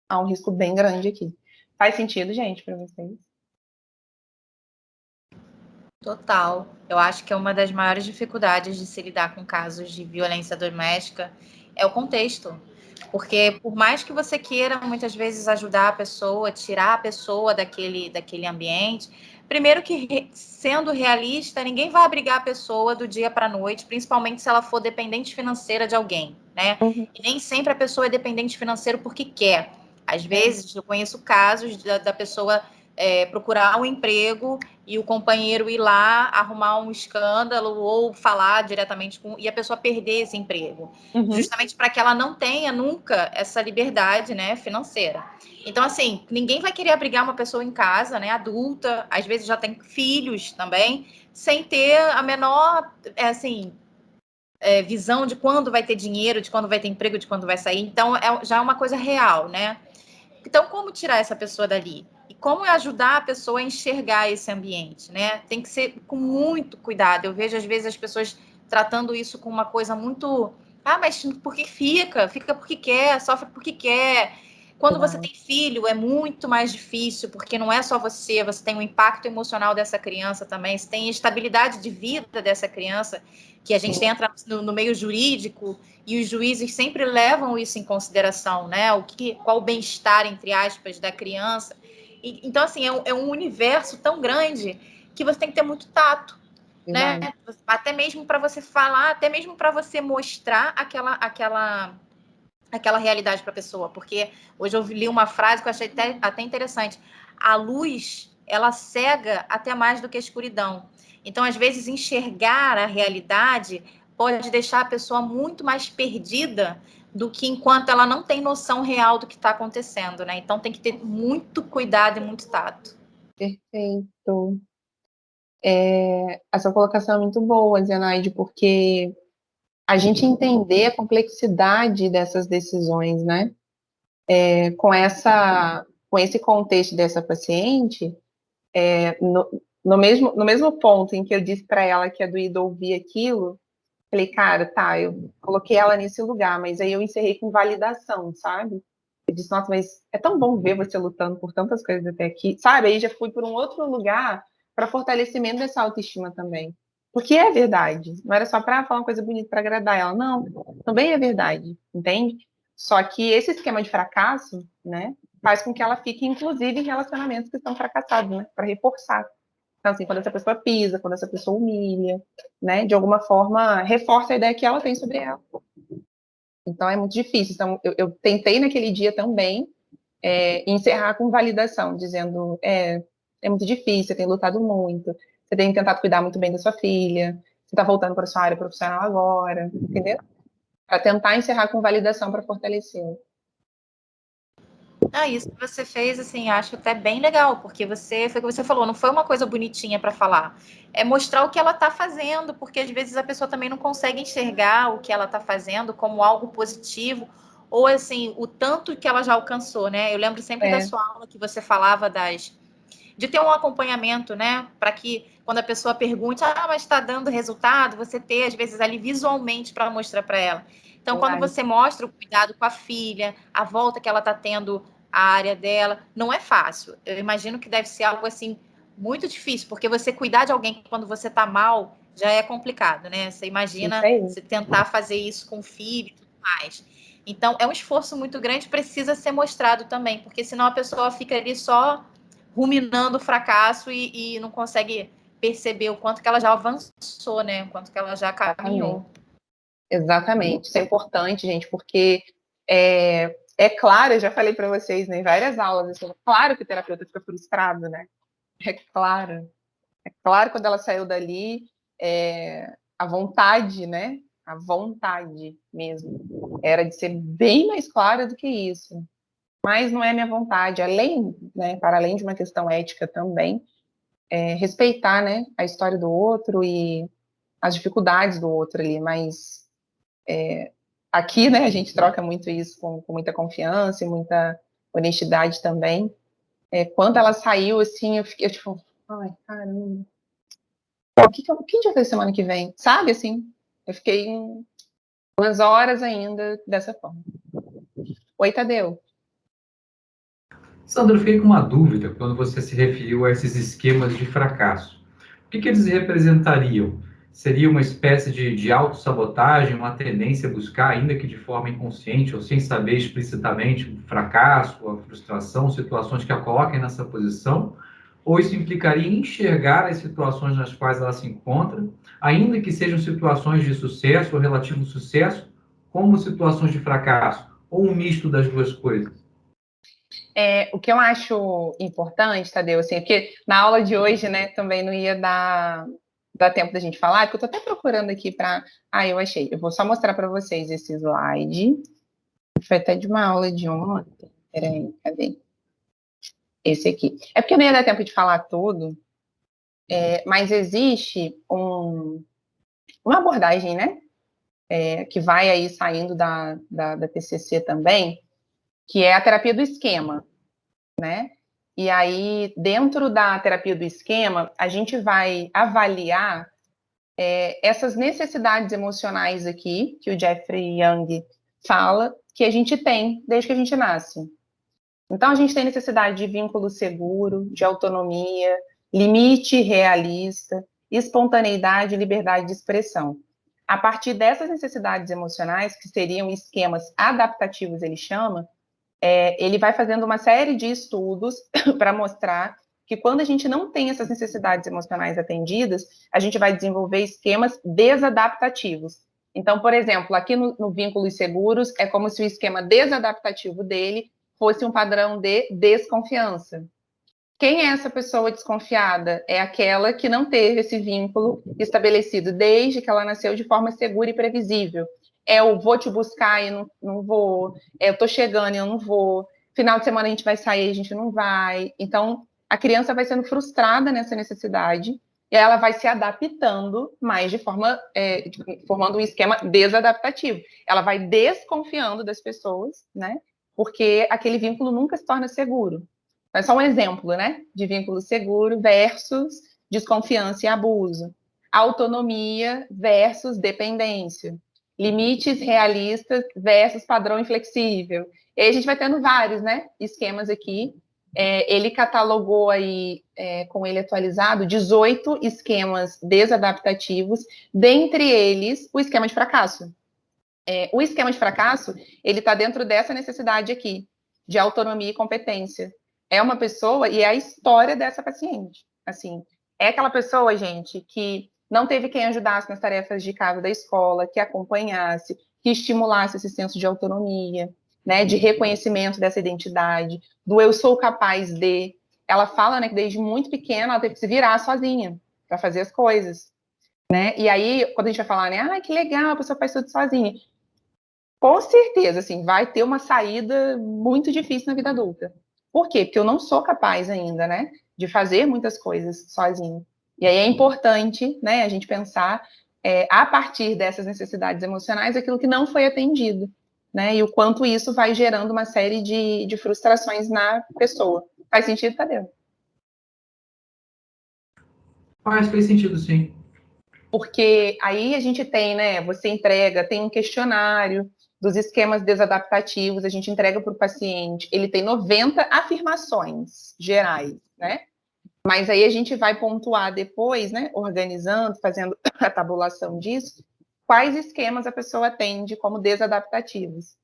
a um risco bem grande aqui. Faz sentido, gente, para vocês? Total. Eu acho que é uma das maiores dificuldades de se lidar com casos de violência doméstica é o contexto. Porque por mais que você queira muitas vezes ajudar a pessoa, tirar a pessoa daquele ambiente, primeiro que, sendo realista, ninguém vai abrigar a pessoa do dia para a noite, principalmente se ela for dependente financeira de alguém, né? E nem sempre a pessoa é dependente financeiro porque quer. Às vezes, eu conheço casos da pessoa procurar um emprego e o companheiro ir lá arrumar um escândalo ou falar diretamente e a pessoa perder esse emprego, justamente para que ela não tenha nunca essa liberdade, né, financeira. Então, assim, ninguém vai querer abrigar uma pessoa em casa, né, adulta, às vezes já tem filhos também, sem ter a menor, visão de quando vai ter dinheiro, de quando vai ter emprego, de quando vai sair. Então, já é uma coisa real, né? Então, como tirar essa pessoa dali? E como ajudar a pessoa a enxergar esse ambiente, né? Tem que ser com muito cuidado. Eu vejo, às vezes, as pessoas tratando isso com uma coisa muito... mas por que fica? Fica porque quer, sofre porque quer. Quando você tem filho, é muito mais difícil, porque não é só você tem o impacto emocional dessa criança também, você tem a estabilidade de vida dessa criança, que a gente entra no meio jurídico, e os juízes sempre levam isso em consideração, né? Qual o bem-estar, entre aspas, da criança. Então, assim, é um universo tão grande que você tem que ter muito tato, né? Até mesmo para você falar, até mesmo para você mostrar aquela realidade para a pessoa. Porque hoje eu li uma frase que eu achei até interessante. A luz, ela cega até mais do que a escuridão. Então, às vezes, enxergar a realidade pode deixar a pessoa muito mais perdida do que enquanto ela não tem noção real do que está acontecendo, né? Então, tem que ter muito cuidado e muito tato. Perfeito. Essa colocação é muito boa, Zenaide, porque a gente entender a complexidade dessas decisões, né? Com esse contexto dessa paciente, no mesmo ponto em que eu disse para ela que é doído ouvir aquilo, falei, cara, tá, eu coloquei ela nesse lugar, mas aí eu encerrei com validação, sabe? Eu disse, nossa, mas é tão bom ver você lutando por tantas coisas até aqui, sabe? Aí já fui por um outro lugar para fortalecimento dessa autoestima também. Porque é verdade, não era só para falar uma coisa bonita para agradar ela, não, também é verdade, entende? Só que esse esquema de fracasso, né, faz com que ela fique, inclusive, em relacionamentos que estão fracassados, né, para reforçar. Então, assim, quando essa pessoa pisa, quando essa pessoa humilha, né, de alguma forma, reforça a ideia que ela tem sobre ela. Então, é muito difícil. Então, eu tentei naquele dia também encerrar com validação, dizendo, é muito difícil, você tem lutado muito, você tem tentado cuidar muito bem da sua filha, você está voltando para a sua área profissional agora, entendeu? Para tentar encerrar com validação para fortalecer. Isso que você fez, assim, acho até bem legal, porque foi o que você falou, não foi uma coisa bonitinha para falar. É mostrar o que ela está fazendo, porque às vezes a pessoa também não consegue enxergar o que ela está fazendo como algo positivo, ou assim, o tanto que ela já alcançou, né? Eu lembro sempre da sua aula que você falava de ter um acompanhamento, né? Para que quando a pessoa pergunte, mas está dando resultado, você ter, às vezes, ali visualmente para mostrar para ela. Então, quando você mostra o cuidado com a filha, a volta que ela está tendo à área dela, não é fácil. Eu imagino que deve ser algo, assim, muito difícil, porque você cuidar de alguém quando você está mal já é complicado, né? Você imagina você tentar fazer isso com o filho e tudo mais. Então, é um esforço muito grande, precisa ser mostrado também, porque senão a pessoa fica ali só ruminando o fracasso e não consegue perceber o quanto que ela já avançou, né? O quanto que ela já caminhou. Exatamente. Isso é importante, gente, porque é claro, eu já falei para vocês, né, em várias aulas, assim, é claro que o terapeuta fica frustrado, né? É claro. É claro, quando ela saiu dali, a vontade, né? A vontade mesmo era de ser bem mais clara do que isso. Mas não é minha vontade. Além, né, para além de uma questão ética também, respeitar, né, a história do outro e as dificuldades do outro ali. Mas aqui, né, a gente troca muito isso com muita confiança e muita honestidade também. Quando ela saiu, assim, eu fiquei tipo, ai, caramba. O que a gente vai fazer semana que vem? Sabe, assim? Eu fiquei umas horas ainda dessa forma. Oi, Tadeu. Sandra, eu fiquei com uma dúvida quando você se referiu a esses esquemas de fracasso. O que eles representariam? Seria uma espécie de autossabotagem, uma tendência a buscar, ainda que de forma inconsciente ou sem saber explicitamente, o fracasso, a frustração, situações que a coloquem nessa posição? Ou isso implicaria em enxergar as situações nas quais ela se encontra, ainda que sejam situações de sucesso ou relativo sucesso, como situações de fracasso, ou um misto das duas coisas? O que eu acho importante, Tadeu, assim, porque na aula de hoje, né, também não ia dar tempo da gente falar, porque eu tô até procurando aqui para. Eu achei. Eu vou só mostrar para vocês esse slide. Foi até de uma aula de ontem. Peraí, cadê? Esse aqui. É porque não ia dar tempo de falar tudo, mas existe uma abordagem, né, que vai aí saindo da TCC também, que é a terapia do esquema, né? E aí, dentro da terapia do esquema, a gente vai avaliar essas necessidades emocionais aqui, que o Jeffrey Young fala, que a gente tem desde que a gente nasce. Então, a gente tem necessidade de vínculo seguro, de autonomia, limite realista, espontaneidade e liberdade de expressão. A partir dessas necessidades emocionais, que seriam esquemas adaptativos, ele chama, ele vai fazendo uma série de estudos para mostrar que quando a gente não tem essas necessidades emocionais atendidas, a gente vai desenvolver esquemas desadaptativos. Então, por exemplo, aqui no Vínculos Seguros, é como se o esquema desadaptativo dele fosse um padrão de desconfiança. Quem é essa pessoa desconfiada? É aquela que não teve esse vínculo estabelecido desde que ela nasceu de forma segura e previsível. Eu vou te buscar e não vou, eu tô chegando e eu não vou, final de semana a gente vai sair e a gente não vai. Então, a criança vai sendo frustrada nessa necessidade e ela vai se adaptando mais de forma, formando um esquema desadaptativo. Ela vai desconfiando das pessoas, né? Porque aquele vínculo nunca se torna seguro. É só um exemplo, né? De vínculo seguro versus desconfiança e abuso. Autonomia versus dependência. Limites realistas versus padrão inflexível. E aí a gente vai tendo vários, né? Esquemas aqui. Ele catalogou aí, com ele atualizado, 18 esquemas desadaptativos, dentre eles o esquema de fracasso. O esquema de fracasso, ele está dentro dessa necessidade aqui, de autonomia e competência. É uma pessoa, e é a história dessa paciente. Assim, é aquela pessoa, gente, que não teve quem ajudasse nas tarefas de casa da escola, que acompanhasse, que estimulasse esse senso de autonomia, né, de reconhecimento dessa identidade, do eu sou capaz de. Ela fala, né, que desde muito pequena ela teve que se virar sozinha para fazer as coisas, né? E aí, quando a gente vai falar, né, que legal, a pessoa faz tudo sozinha. Com certeza, assim, vai ter uma saída muito difícil na vida adulta. Por quê? Porque eu não sou capaz ainda, né, de fazer muitas coisas sozinho. E aí é importante, né, a gente pensar a partir dessas necessidades emocionais aquilo que não foi atendido, né, e o quanto isso vai gerando uma série de frustrações na pessoa. Faz sentido, Tadeu? Faz sentido, sim. Porque aí a gente tem, né? Você entrega, tem um questionário dos esquemas desadaptativos, a gente entrega para o paciente, ele tem 90 afirmações gerais, né? Mas aí a gente vai pontuar depois, né? Organizando, fazendo a tabulação disso, quais esquemas a pessoa atende como desadaptativos.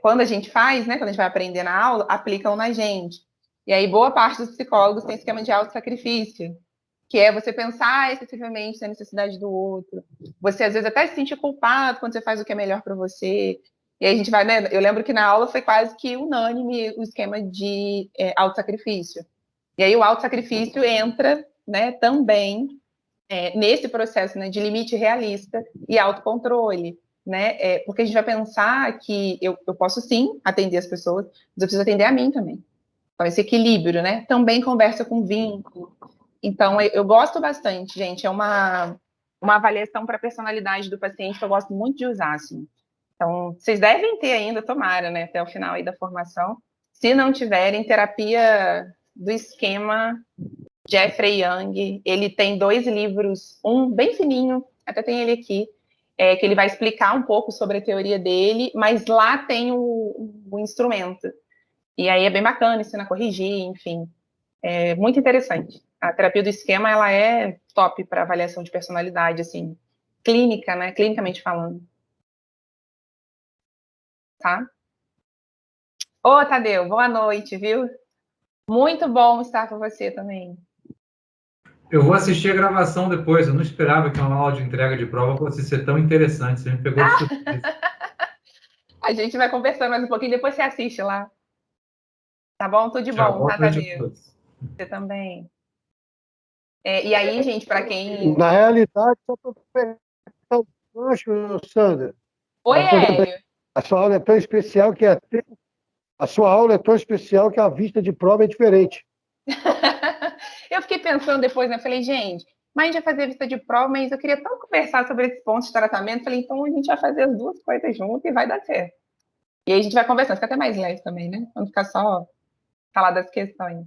Quando a gente faz, né? Quando a gente vai aprender na aula, aplicam na gente. E aí, boa parte dos psicólogos tem esquema de autossacrifício, que é você pensar excessivamente na necessidade do outro. Você, às vezes, até se sentir culpado quando você faz o que é melhor para você. E aí a gente vai, né? Eu lembro que na aula foi quase que unânime o esquema de autossacrifício. E aí o autossacrifício entra, né, também nesse processo, né, de limite realista e autocontrole, né? Porque a gente vai pensar que eu posso sim atender as pessoas, mas eu preciso atender a mim também. Então, esse equilíbrio, né? Também conversa com vínculo. Então, eu gosto bastante, gente. É uma avaliação para a personalidade do paciente que eu gosto muito de usar, assim. Então, vocês devem ter ainda, tomara, né, até o final aí da formação. Se não tiverem, terapia do esquema Jeffrey Young, ele tem 2 livros, um bem fininho, até tem ele aqui, que ele vai explicar um pouco sobre a teoria dele, mas lá tem o instrumento. E aí é bem bacana, ensina a corrigir, enfim. É muito interessante. A terapia do esquema, ela é top para avaliação de personalidade, assim, clínica, né? Clinicamente falando. Tá? Ô, Tadeu, boa noite, viu? Muito bom estar com você também. Eu vou assistir a gravação depois. Eu não esperava que uma aula de entrega de prova fosse ser tão interessante. Você me pegou de surpresa. A gente vai conversando mais um pouquinho, depois você assiste lá. Tá bom? Tudo de Tchau, bom, boa tá, noite a Tadeu? todos. Você também. E aí, gente, para quem. Na realidade, só para pegar o gancho, Sandra, Oi, Hélio. a sua aula é tão especial que a sua aula é tão especial que a vista de prova é diferente. Eu fiquei pensando depois, né? Falei, gente, mas a gente vai fazer vista de prova, mas eu queria tanto conversar sobre esses pontos de tratamento. Falei, então a gente vai fazer as duas coisas juntas e vai dar certo. E aí a gente vai conversando, fica até mais leve também, né? Não ficar só falar das questões.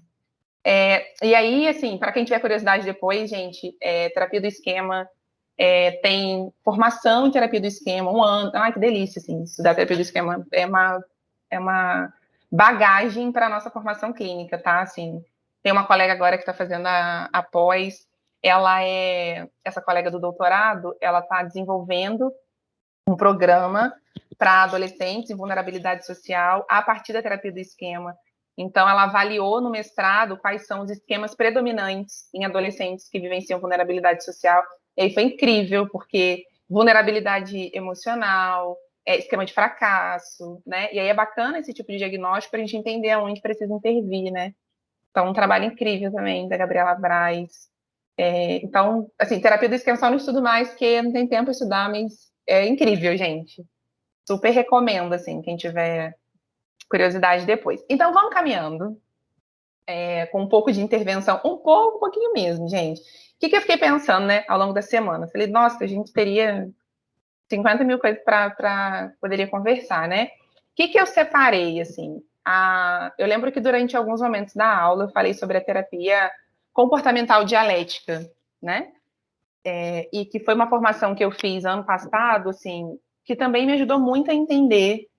E aí, assim, para quem tiver curiosidade depois, gente, terapia do esquema, tem formação em terapia do esquema, 1 ano. Ai, que delícia, assim, estudar terapia do esquema é uma bagagem para a nossa formação clínica, tá? Assim, tem uma colega agora que está fazendo a pós, essa colega do doutorado, ela está desenvolvendo um programa para adolescentes em vulnerabilidade social a partir da terapia do esquema. Então, ela avaliou no mestrado quais são os esquemas predominantes em adolescentes que vivenciam vulnerabilidade social. E aí foi incrível, porque vulnerabilidade emocional, esquema de fracasso, né? E aí é bacana esse tipo de diagnóstico para a gente entender aonde precisa intervir, né? Então, um trabalho incrível também da Gabriela Braz. Então, assim, terapia do esquema só não estudo mais, porque não tem tempo para estudar, mas é incrível, gente. Super recomendo, assim, quem tiver curiosidade depois. Então, vamos caminhando, com um pouco de intervenção, um pouquinho mesmo, gente. O que eu fiquei pensando, né, ao longo da semana? Falei, nossa, a gente teria 50 mil coisas para poderia conversar, né? O que eu separei, assim? Eu lembro que durante alguns momentos da aula eu falei sobre a terapia comportamental dialética, né? E que foi uma formação que eu fiz ano passado, assim, que também me ajudou muito a entender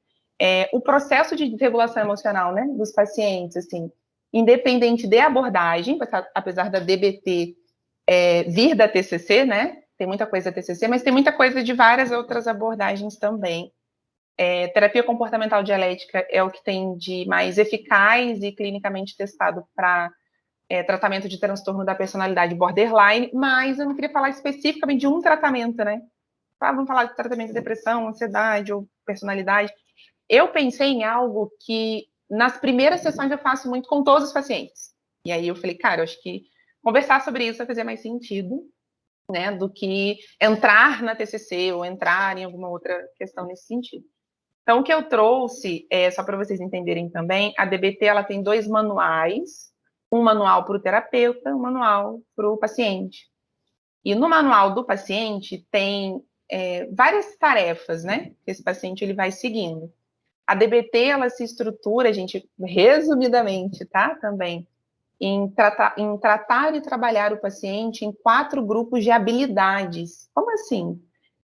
o processo de desregulação emocional, né, dos pacientes, assim, independente de abordagem, apesar da DBT vir da TCC, né, tem muita coisa da TCC, mas tem muita coisa de várias outras abordagens também. Terapia comportamental dialética é o que tem de mais eficaz e clinicamente testado para tratamento de transtorno da personalidade borderline, mas eu não queria falar especificamente de um tratamento, né? Vamos falar de tratamento de depressão, ansiedade ou personalidade. Eu pensei em algo que nas primeiras sessões eu faço muito com todos os pacientes. E aí eu falei, cara, eu acho que conversar sobre isso vai fazer mais sentido, né, do que entrar na TCC ou entrar em alguma outra questão nesse sentido. Então, o que eu trouxe, só para vocês entenderem também, a DBT ela tem 2 manuais, um manual para o terapeuta, um manual para o paciente. E no manual do paciente tem várias tarefas, né, que esse paciente ele vai seguindo. A DBT, ela se estrutura, gente, resumidamente, tá, também, em tratar e trabalhar o paciente em 4 grupos de habilidades. Como assim?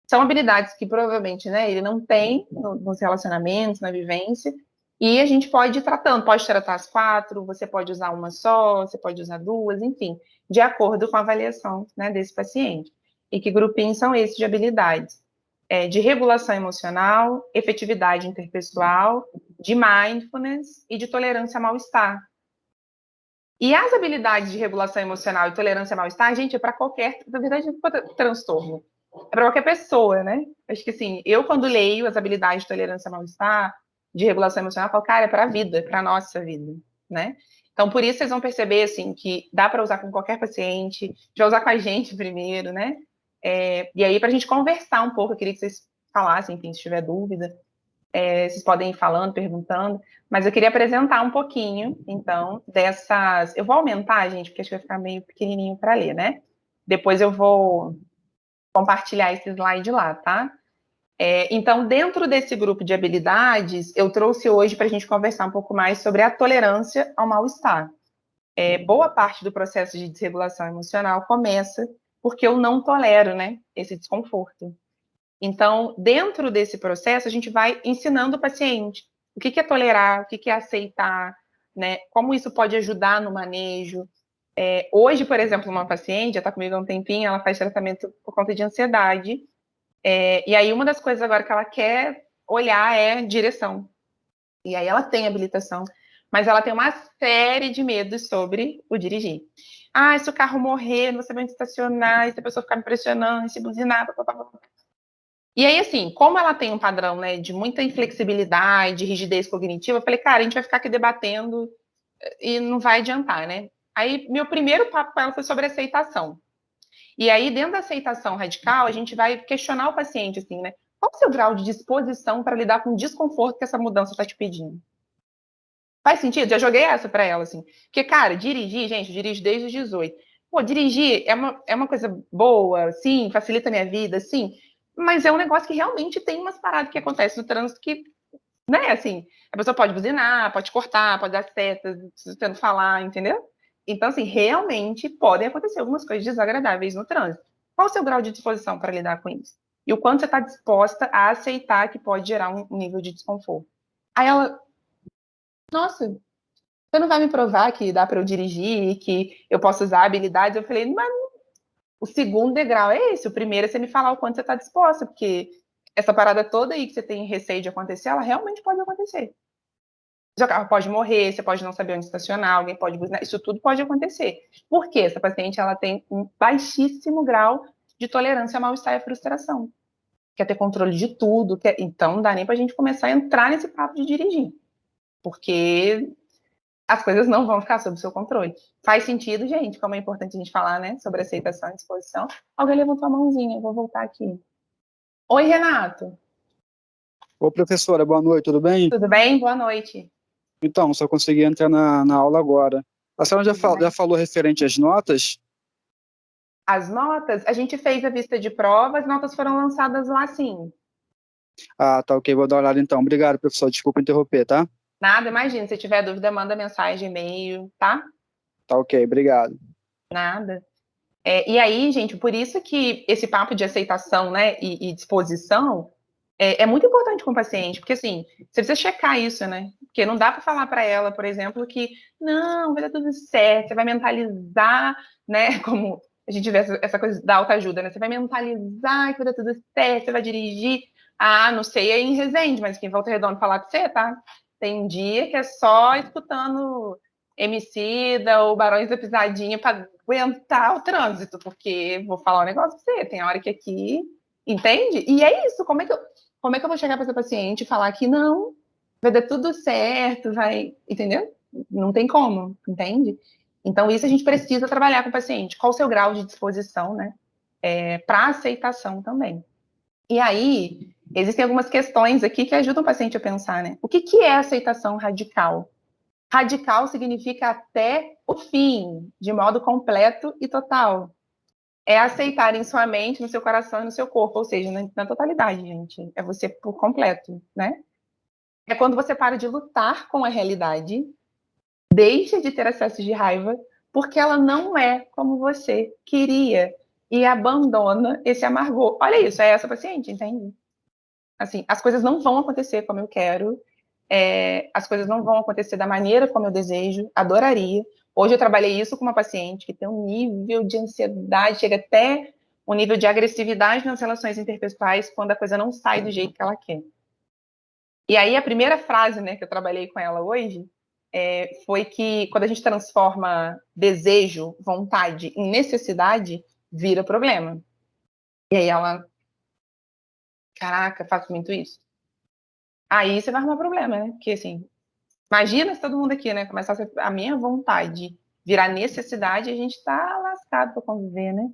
São habilidades que provavelmente, né, ele não tem nos relacionamentos, na vivência, e a gente pode ir tratando, pode tratar as 4, você pode usar uma só, você pode usar 2, enfim, de acordo com a avaliação, né, desse paciente. E que grupinhos são esses de habilidades? De regulação emocional, efetividade interpessoal, de mindfulness e de tolerância ao mal-estar. E as habilidades de regulação emocional e tolerância ao mal-estar, gente, é para qualquer, na verdade, transtorno. É para qualquer pessoa, né? Acho que, assim, eu quando leio as habilidades de tolerância ao mal-estar, de regulação emocional, eu falo, cara, é para a vida, para a nossa vida, né? Então, por isso, vocês vão perceber, assim, que dá para usar com qualquer paciente, já usar com a gente primeiro, né? E aí, para a gente conversar um pouco, eu queria que vocês falassem, enfim, se tiver dúvida, vocês podem ir falando, perguntando, mas eu queria apresentar um pouquinho, então, dessas... Eu vou aumentar, gente, porque acho que vai ficar meio pequenininho para ler, né? Depois eu vou compartilhar esse slide lá, tá? Então, dentro desse grupo de habilidades, eu trouxe hoje para a gente conversar um pouco mais sobre a tolerância ao mal-estar. Boa parte do processo de desregulação emocional começa porque eu não tolero, né, esse desconforto. Então, dentro desse processo, a gente vai ensinando o paciente o que é tolerar, o que é aceitar, né? Como isso pode ajudar no manejo. Hoje, por exemplo, uma paciente, já está comigo há um tempinho, ela faz tratamento por conta de ansiedade. E aí, uma das coisas agora que ela quer olhar é direção. E aí, ela tem habilitação, mas ela tem uma série de medos sobre o dirigir. Se o carro morrer, não sei onde estacionar, e se a pessoa ficar me pressionando, e se buzinar, blá. E aí, assim, como ela tem um padrão, né, de muita inflexibilidade, rigidez cognitiva, eu falei, cara, a gente vai ficar aqui debatendo e não vai adiantar, né? Aí, meu primeiro papo com ela foi sobre aceitação. E aí, dentro da aceitação radical, a gente vai questionar o paciente, assim, né? Qual o seu grau de disposição para lidar com o desconforto que essa mudança está te pedindo? Faz sentido? Já joguei essa para ela, assim. Porque, cara, dirigir, gente, eu dirijo desde os 18. Pô, dirigir é uma coisa boa, sim, facilita a minha vida, sim. Mas é um negócio que realmente tem umas paradas que acontecem no trânsito que, né, assim, a pessoa pode buzinar, pode cortar, pode dar setas, tentando falar, entendeu? Então, assim, realmente podem acontecer algumas coisas desagradáveis no trânsito. Qual o seu grau de disposição para lidar com isso? E o quanto você está disposta a aceitar que pode gerar um nível de desconforto? Aí ela, nossa, você não vai me provar que dá para eu dirigir, que eu posso usar habilidades? Eu falei, mas o segundo degrau é esse. O primeiro é você me falar o quanto você está disposta, porque essa parada toda aí que você tem receio de acontecer, ela realmente pode acontecer. Seu carro pode morrer, você pode não saber onde estacionar, alguém pode buzinar, isso tudo pode acontecer. Por quê? Essa paciente ela tem um baixíssimo grau de tolerância a mal-estar e a frustração. Quer ter controle de tudo, então não dá nem para a gente começar a entrar nesse papo de dirigir. Porque as coisas não vão ficar sob seu controle. Faz sentido, gente, como é importante a gente falar, né, sobre aceitação e disposição. Alguém levantou a mãozinha, eu vou voltar aqui. Oi, Renato. Ô, professora, boa noite, tudo bem? Tudo bem? Boa noite. Então, só consegui entrar na aula agora. A senhora já falou referente às notas? As notas, a gente fez a vista de prova, as notas foram lançadas lá sim. Ah, tá, ok, vou dar uma olhada então. Obrigado, professor, desculpa interromper, tá? Nada, imagina, se tiver dúvida, manda mensagem, e-mail, tá? Tá, ok, obrigado. Nada. E aí, gente, por isso que esse papo de aceitação, né, e disposição é muito importante com o paciente, porque assim, você precisa checar isso, né? Porque não dá para falar para ela, por exemplo, que não, vai dar tudo certo, você vai mentalizar, né? Como a gente vê essa coisa da autoajuda, né? Você vai mentalizar que vai dar tudo certo, você vai dirigir. Não sei aí em Resende, mas quem em Volta Redonda falar com você, tá? Tem um dia que é só escutando Emicida ou Barões da Pisadinha para aguentar o trânsito, porque vou falar um negócio pra você, tem hora que aqui, entende? E é isso, como é que eu vou chegar para essa paciente e falar que não, vai dar tudo certo, vai, entendeu? Não tem como, entende? Então, isso a gente precisa trabalhar com o paciente. Qual o seu grau de disposição, né? Para aceitação também. E aí, existem algumas questões aqui que ajudam o paciente a pensar, né? O que é aceitação radical? Radical significa até o fim, de modo completo e total. É aceitar em sua mente, no seu coração e no seu corpo, ou seja, na totalidade, gente. É você por completo, né? É quando você para de lutar com a realidade deixa de ter acesso de raiva porque ela não é como você queria e abandona esse amargor. Olha isso, é essa paciente, entende? Assim, as coisas não vão acontecer como eu quero, as coisas não vão acontecer da maneira como eu desejo, adoraria. Hoje eu trabalhei isso com uma paciente que tem um nível de ansiedade, chega até um nível de agressividade nas relações interpessoais quando a coisa não sai do jeito que ela quer. E aí a primeira frase, né, que eu trabalhei com ela hoje foi que quando a gente transforma desejo, vontade em necessidade, vira problema. E aí ela, caraca, faço muito isso. Aí você vai arrumar problema, né? Porque assim, imagina se todo mundo aqui, né, começasse a minha vontade virar necessidade, a gente tá lascado para conviver, né?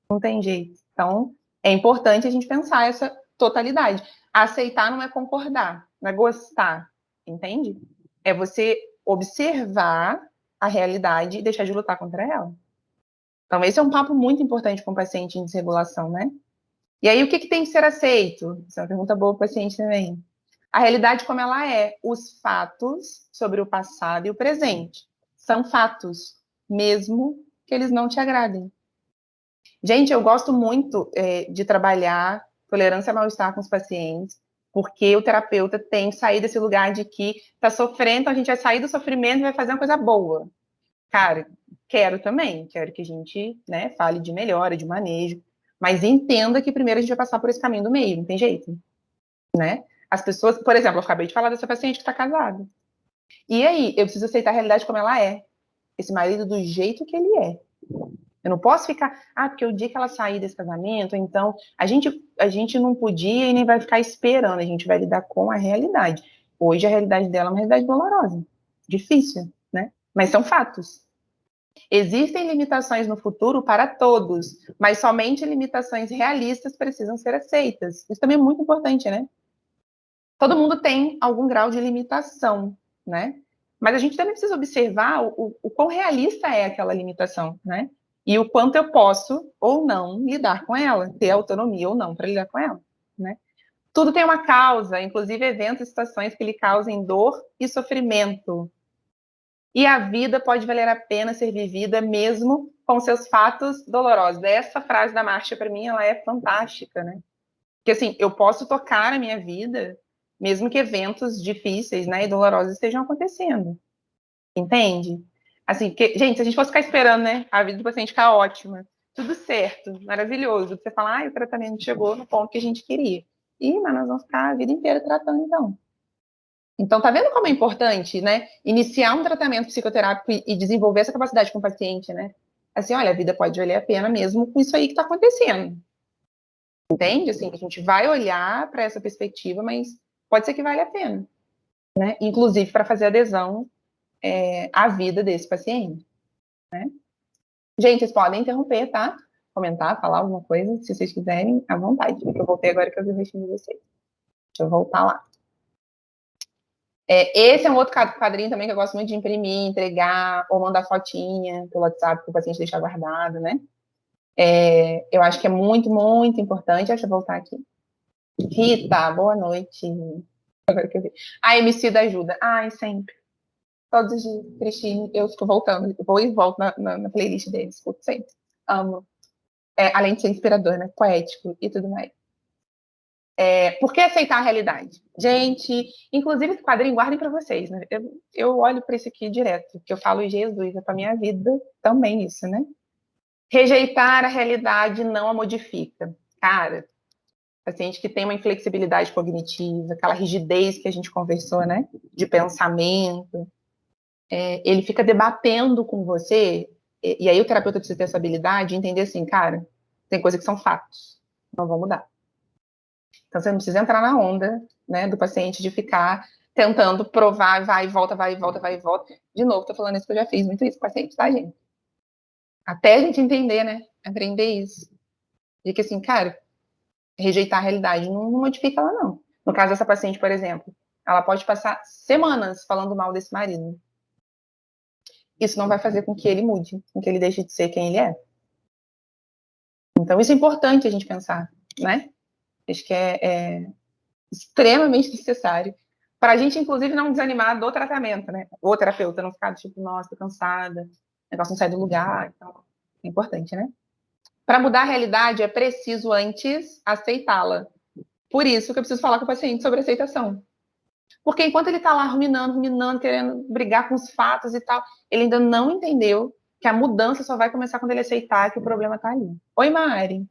Não tem jeito. Então, é importante a gente pensar essa totalidade. Aceitar não é concordar, não é gostar, entende? É você observar a realidade e deixar de lutar contra ela. Então, esse é um papo muito importante com o paciente em desregulação, né? E aí, o que tem que ser aceito? Essa é uma pergunta boa para o paciente também. A realidade como ela é, os fatos sobre o passado e o presente. São fatos, mesmo que eles não te agradem. Gente, eu gosto muito de trabalhar tolerância ao mal-estar com os pacientes, porque o terapeuta tem que sair desse lugar de que está sofrendo, então a gente vai sair do sofrimento e vai fazer uma coisa boa. Cara, quero também, quero que a gente, né, fale de melhora, de manejo, mas entenda que primeiro a gente vai passar por esse caminho do meio, não tem jeito, né? As pessoas, por exemplo, eu acabei de falar dessa paciente que está casada. E aí, eu preciso aceitar a realidade como ela é. Esse marido do jeito que ele é. Eu não posso ficar, porque o dia que ela sair desse casamento, então a gente não podia e nem vai ficar esperando, a gente vai lidar com a realidade. Hoje a realidade dela é uma realidade dolorosa, difícil, né? Mas são fatos. Existem limitações no futuro para todos, mas somente limitações realistas precisam ser aceitas. Isso também é muito importante, né? Todo mundo tem algum grau de limitação, né? Mas a gente também precisa observar o quão realista é aquela limitação, né? E o quanto eu posso ou não lidar com ela, ter autonomia ou não para lidar com ela, né? Tudo tem uma causa, inclusive eventos e situações que lhe causem dor e sofrimento. E a vida pode valer a pena ser vivida mesmo com seus fatos dolorosos. Essa frase da Marcia, para mim, ela é fantástica, né? Porque, assim, eu posso tocar a minha vida mesmo que eventos difíceis, né, e dolorosos estejam acontecendo. Entende? Assim, porque, gente, se a gente fosse ficar esperando, né, a vida do paciente ficar ótima, tudo certo, maravilhoso, você falar, o tratamento chegou no ponto que a gente queria. Mas nós vamos ficar a vida inteira tratando, então. Então, tá vendo como é importante, né, iniciar um tratamento psicoterápico e desenvolver essa capacidade com o paciente, né? Assim, olha, a vida pode valer a pena mesmo com isso aí que tá acontecendo. Entende? Assim, a gente vai olhar para essa perspectiva, mas pode ser que valha a pena, né? Inclusive para fazer adesão à vida desse paciente, né? Gente, vocês podem interromper, tá? Comentar, falar alguma coisa, se vocês quiserem, à vontade. Porque eu voltei agora que eu vi o rostinho de vocês. Deixa eu voltar lá. Esse é um outro quadrinho também que eu gosto muito de imprimir, entregar, ou mandar fotinha pelo WhatsApp para o paciente deixar guardado, né? Eu acho que é muito, muito importante. Deixa eu voltar aqui. Rita, boa noite. Agora que eu vi. A MC da ajuda. Ai, sempre. Todos os dias, Cristine, eu fico voltando. Eu vou e volto na playlist deles. Escuto sempre. Amo. Além de ser inspirador, né? Poético e tudo mais. Por que aceitar a realidade? Gente, inclusive esse quadrinho, guardem para vocês, né? Eu olho para isso aqui direto, porque eu falo Jesus, é para minha vida também isso, né? Rejeitar a realidade não a modifica. Cara, paciente que tem uma inflexibilidade cognitiva, aquela rigidez que a gente conversou, né? De pensamento, ele fica debatendo com você, e aí o terapeuta precisa ter essa habilidade de entender assim, cara, tem coisas que são fatos, não vão mudar. Então, você não precisa entrar na onda, né, do paciente de ficar tentando provar, vai e volta, vai e volta, vai e volta. De novo, tô falando isso que eu já fiz muito isso com o paciente, tá, gente? Até a gente entender, né, aprender isso. De que assim, cara, rejeitar a realidade não modifica ela, não. No caso dessa paciente, por exemplo, ela pode passar semanas falando mal desse marido. Isso não vai fazer com que ele mude, com que ele deixe de ser quem ele é. Então, isso é importante a gente pensar, né? Acho que é extremamente necessário Para a gente, inclusive, não desanimar do tratamento, né? O terapeuta não ficar tipo, nossa, tô cansada, o negócio não sai do lugar. Então, é importante, né? Para mudar a realidade, é preciso antes aceitá-la. Por isso que eu preciso falar com o paciente sobre aceitação. Porque enquanto ele está lá ruminando, querendo brigar com os fatos e tal, ele ainda não entendeu que a mudança só vai começar quando ele aceitar que o problema está ali. Oi, Mari.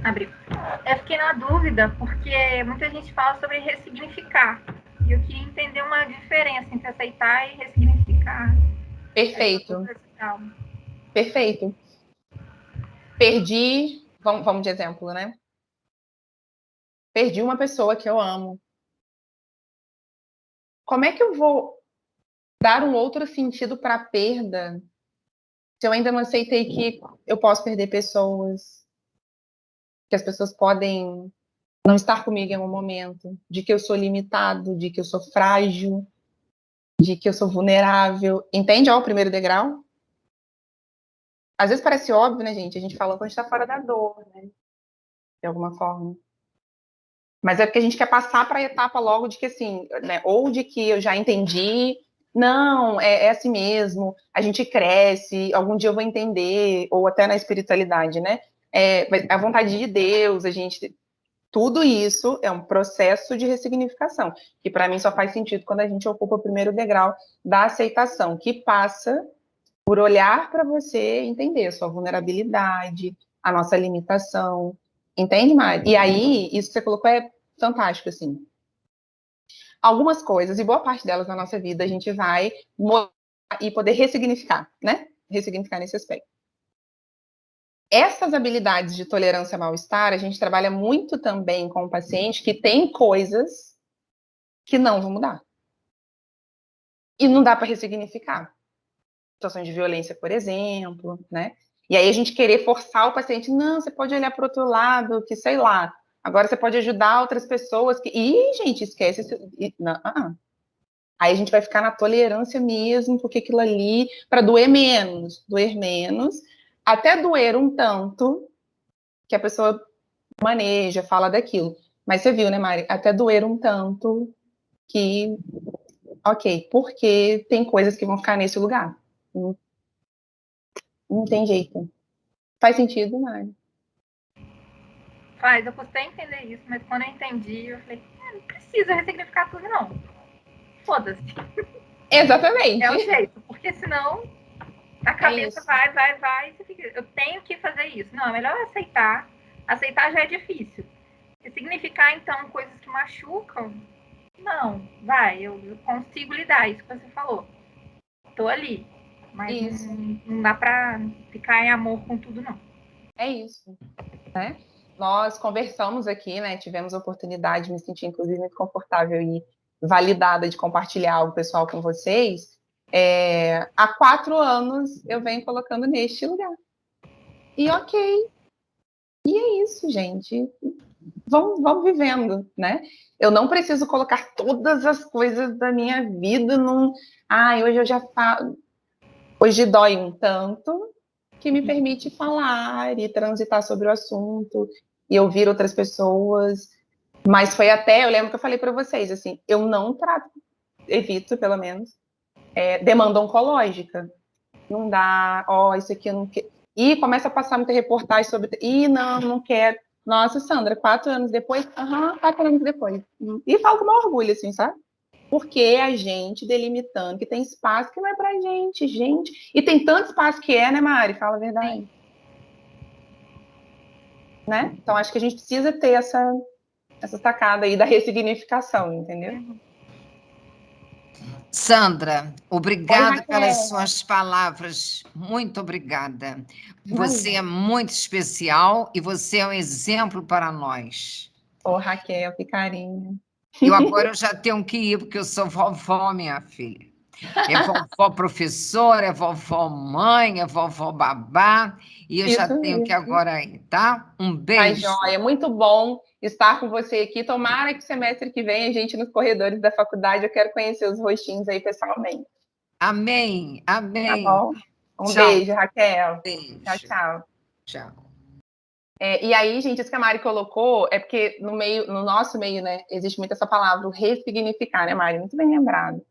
Abriu. Eu fiquei na dúvida, porque muita gente fala sobre ressignificar. E eu queria entender uma diferença entre aceitar e ressignificar. Perfeito. Perfeito. Perdi, vamos de exemplo, né? Perdi uma pessoa que eu amo. Como é que eu vou dar um outro sentido para a perda se eu ainda não aceitei que eu posso perder pessoas, que as pessoas podem não estar comigo em algum momento, de que eu sou limitado, de que eu sou frágil, de que eu sou vulnerável. Entende? Ó, o primeiro degrau. Às vezes parece óbvio, né, gente? A gente fala quando a gente está fora da dor, né? De alguma forma. Mas é porque a gente quer passar para a etapa logo de que, assim, né? Ou de que eu já entendi, não, é assim mesmo, a gente cresce, algum dia eu vou entender, ou até na espiritualidade, né? A vontade de Deus, a gente... Tudo isso é um processo de ressignificação, que para mim só faz sentido quando a gente ocupa o primeiro degrau da aceitação, que passa por olhar para você e entender a sua vulnerabilidade, a nossa limitação. Entende, Mari? E aí, isso que você colocou é fantástico, assim. Algumas coisas, e boa parte delas na nossa vida, a gente vai mudar e poder ressignificar, né? Ressignificar nesse aspecto. Essas habilidades de tolerância ao mal-estar, a gente trabalha muito também com o paciente que tem coisas que não vão mudar. E não dá para ressignificar. Situações de violência, por exemplo, né? E aí a gente querer forçar o paciente, não, você pode olhar para o outro lado, que sei lá, agora você pode ajudar outras pessoas que... Ih, gente, esquece isso. Não, Aí a gente vai ficar na tolerância mesmo, porque aquilo ali, para doer menos, até doer um tanto, que a pessoa maneja, fala daquilo. Mas você viu, né, Mari? Até doer um tanto que, ok, porque tem coisas que vão ficar nesse lugar. Não tem jeito. Faz sentido, Mari? Faz, eu custei entender isso, mas quando eu entendi, eu falei, não precisa ressignificar tudo, não. Foda-se. Exatamente. É o jeito, porque senão a cabeça vai, e você fica, eu tenho que fazer isso. Não, é melhor aceitar. Aceitar já é difícil. Ressignificar, então, coisas que machucam, não, eu consigo lidar, isso que você falou. Tô ali, mas não dá pra ficar em amor com tudo, não. É isso, né? Nós conversamos aqui, né? Tivemos a oportunidade, me senti, inclusive, muito confortável e validada de compartilhar algo pessoal com vocês. Há 4 anos eu venho colocando neste lugar. E ok. E é isso, gente. Vamos vivendo, né? Eu não preciso colocar todas as coisas da minha vida num... hoje eu já falo... Hoje dói um tanto que me permite falar e transitar sobre o assunto e ouvir outras pessoas. Mas foi até... Eu lembro que eu falei para vocês, assim, eu não trato, evito, pelo menos, demanda oncológica. Não dá, isso aqui eu não quero. E começa a passar muita reportagem sobre... não quero. Nossa, Sandra, 4 anos depois? 4 anos depois. E falo com maior orgulho, assim, sabe? Porque a gente delimitando que tem espaço que não é pra gente. E tem tanto espaço que né, Mari? Fala a verdade. Né? Então, acho que a gente precisa ter essa sacada aí da ressignificação, entendeu? Sandra, obrigada pelas suas palavras. Muito obrigada. Você é muito especial e você é um exemplo para nós. Raquel, que carinho. Agora eu já tenho que ir, porque eu sou vovó, minha filha. É vovó professora, é vovó mãe, é vovó babá, e eu já tenho que agora ir, tá? Um beijo. Joia, muito bom estar com você aqui. Tomara que o semestre que vem a gente nos corredores da faculdade, eu quero conhecer os rostinhos aí pessoalmente. Amém, amém. Tá bom? Um beijo, Raquel. Beijo. Tchau, tchau. Tchau. E aí, gente, isso que a Mari colocou é porque no nosso meio, né, existe muito essa palavra, o ressignificar, né, Mari? Muito bem lembrado.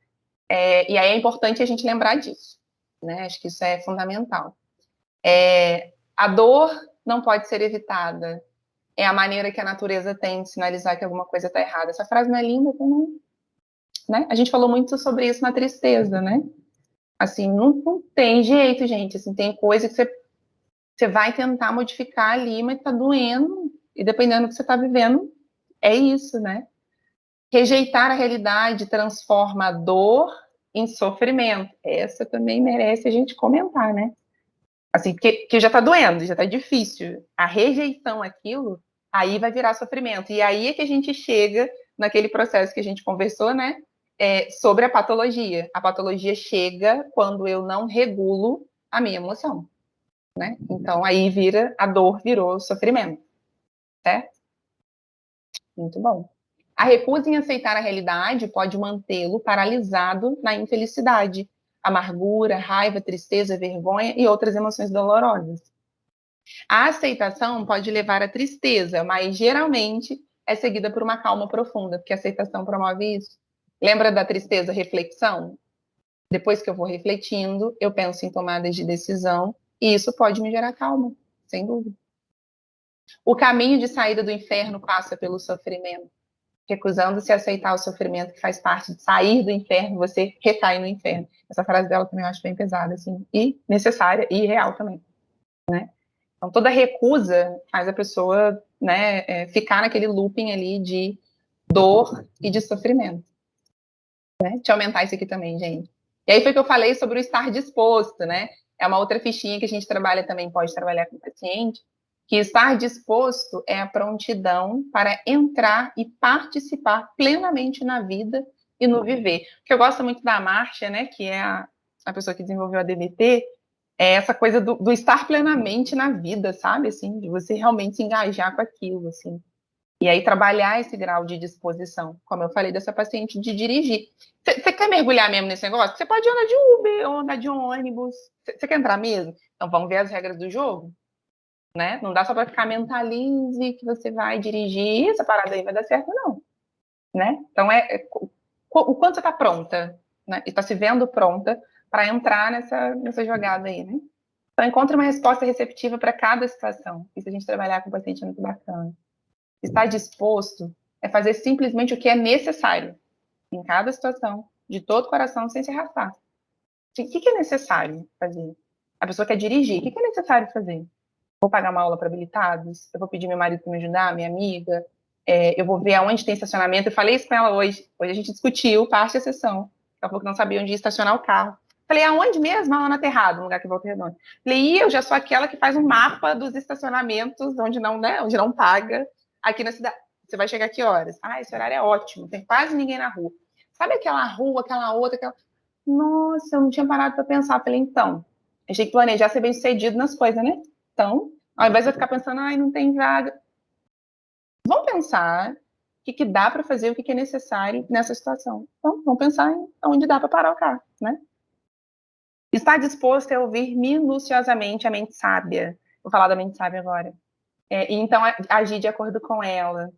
E aí é importante a gente lembrar disso, né? Acho que isso é fundamental. A dor não pode ser evitada. É a maneira que a natureza tem de sinalizar que alguma coisa está errada. Essa frase não é linda também, né? A gente falou muito sobre isso na tristeza, né? Assim, não tem jeito, gente. Assim, tem coisa que você vai tentar modificar ali, mas tá doendo. E dependendo do que você está vivendo, é isso, né? Rejeitar a realidade transforma a dor em sofrimento. Essa também merece a gente comentar, né? Assim, porque já tá doendo, já tá difícil. A rejeição àquilo, aí vai virar sofrimento. E aí é que a gente chega naquele processo que a gente conversou, né? Sobre a patologia. A patologia chega quando eu não regulo a minha emoção, né? Então, aí a dor virou sofrimento, certo? Muito bom. A recusa em aceitar a realidade pode mantê-lo paralisado na infelicidade, amargura, raiva, tristeza, vergonha e outras emoções dolorosas. A aceitação pode levar à tristeza, mas geralmente é seguida por uma calma profunda, porque a aceitação promove isso. Lembra da tristeza, reflexão? Depois que eu vou refletindo, eu penso em tomadas de decisão e isso pode me gerar calma, sem dúvida. O caminho de saída do inferno passa pelo sofrimento. Recusando-se a aceitar o sofrimento que faz parte de sair do inferno, você recai no inferno. Essa frase dela também eu acho bem pesada, assim, e necessária e real também, né? Então, toda recusa faz a pessoa, né, ficar naquele looping ali de dor e de sofrimento. Né? Deixa eu aumentar isso aqui também, gente. E aí foi que eu falei sobre o estar disposto, né? É uma outra fichinha que a gente trabalha também, pode trabalhar com o paciente, que estar disposto é a prontidão para entrar e participar plenamente na vida e no viver. O que eu gosto muito da Márcia, né, que é a pessoa que desenvolveu a DBT, é essa coisa do estar plenamente na vida, sabe? Assim, de você realmente se engajar com aquilo, assim. E aí trabalhar esse grau de disposição, como eu falei dessa paciente de dirigir. Você quer mergulhar mesmo nesse negócio? Você pode andar de Uber ou andar de ônibus. Você quer entrar mesmo? Então vamos ver as regras do jogo, né? Não dá só para ficar mentalize que você vai dirigir, essa parada aí vai dar certo, não, né? Então o quanto você está pronta, né? E está se vendo pronta para entrar nessa jogada aí, né? Então encontre uma resposta receptiva para cada situação. E se a gente trabalhar com o paciente é muito bacana. Estar disposto é fazer simplesmente o que é necessário em cada situação, de todo o coração, sem se arrastar. O que é necessário fazer? A pessoa quer dirigir, o que é necessário fazer? Vou pagar uma aula para habilitados? Eu vou pedir meu marido para me ajudar, minha amiga? Eu vou ver aonde tem estacionamento. Eu falei isso com ela hoje. Hoje a gente discutiu parte da sessão. Ela falou que não sabia onde ia estacionar o carro. Falei, aonde mesmo? Lá na Terrado, no lugar que Volta Redonda. Falei, eu já sou aquela que faz um mapa dos estacionamentos onde não, né, onde não paga aqui na cidade. Você vai chegar que horas? Esse horário é ótimo, tem quase ninguém na rua. Sabe aquela rua, aquela outra, aquela... Nossa, eu não tinha parado para pensar. Falei, então, a gente tem que planejar ser bem sucedido nas coisas, né? Então, ao invés de eu ficar pensando, não tem vaga. Vamos pensar o que dá para fazer, o que é necessário nessa situação. Então, vamos pensar em onde dá para parar o carro, né? Estar disposto a ouvir minuciosamente a mente sábia. Vou falar da mente sábia agora. E então, agir de acordo com ela.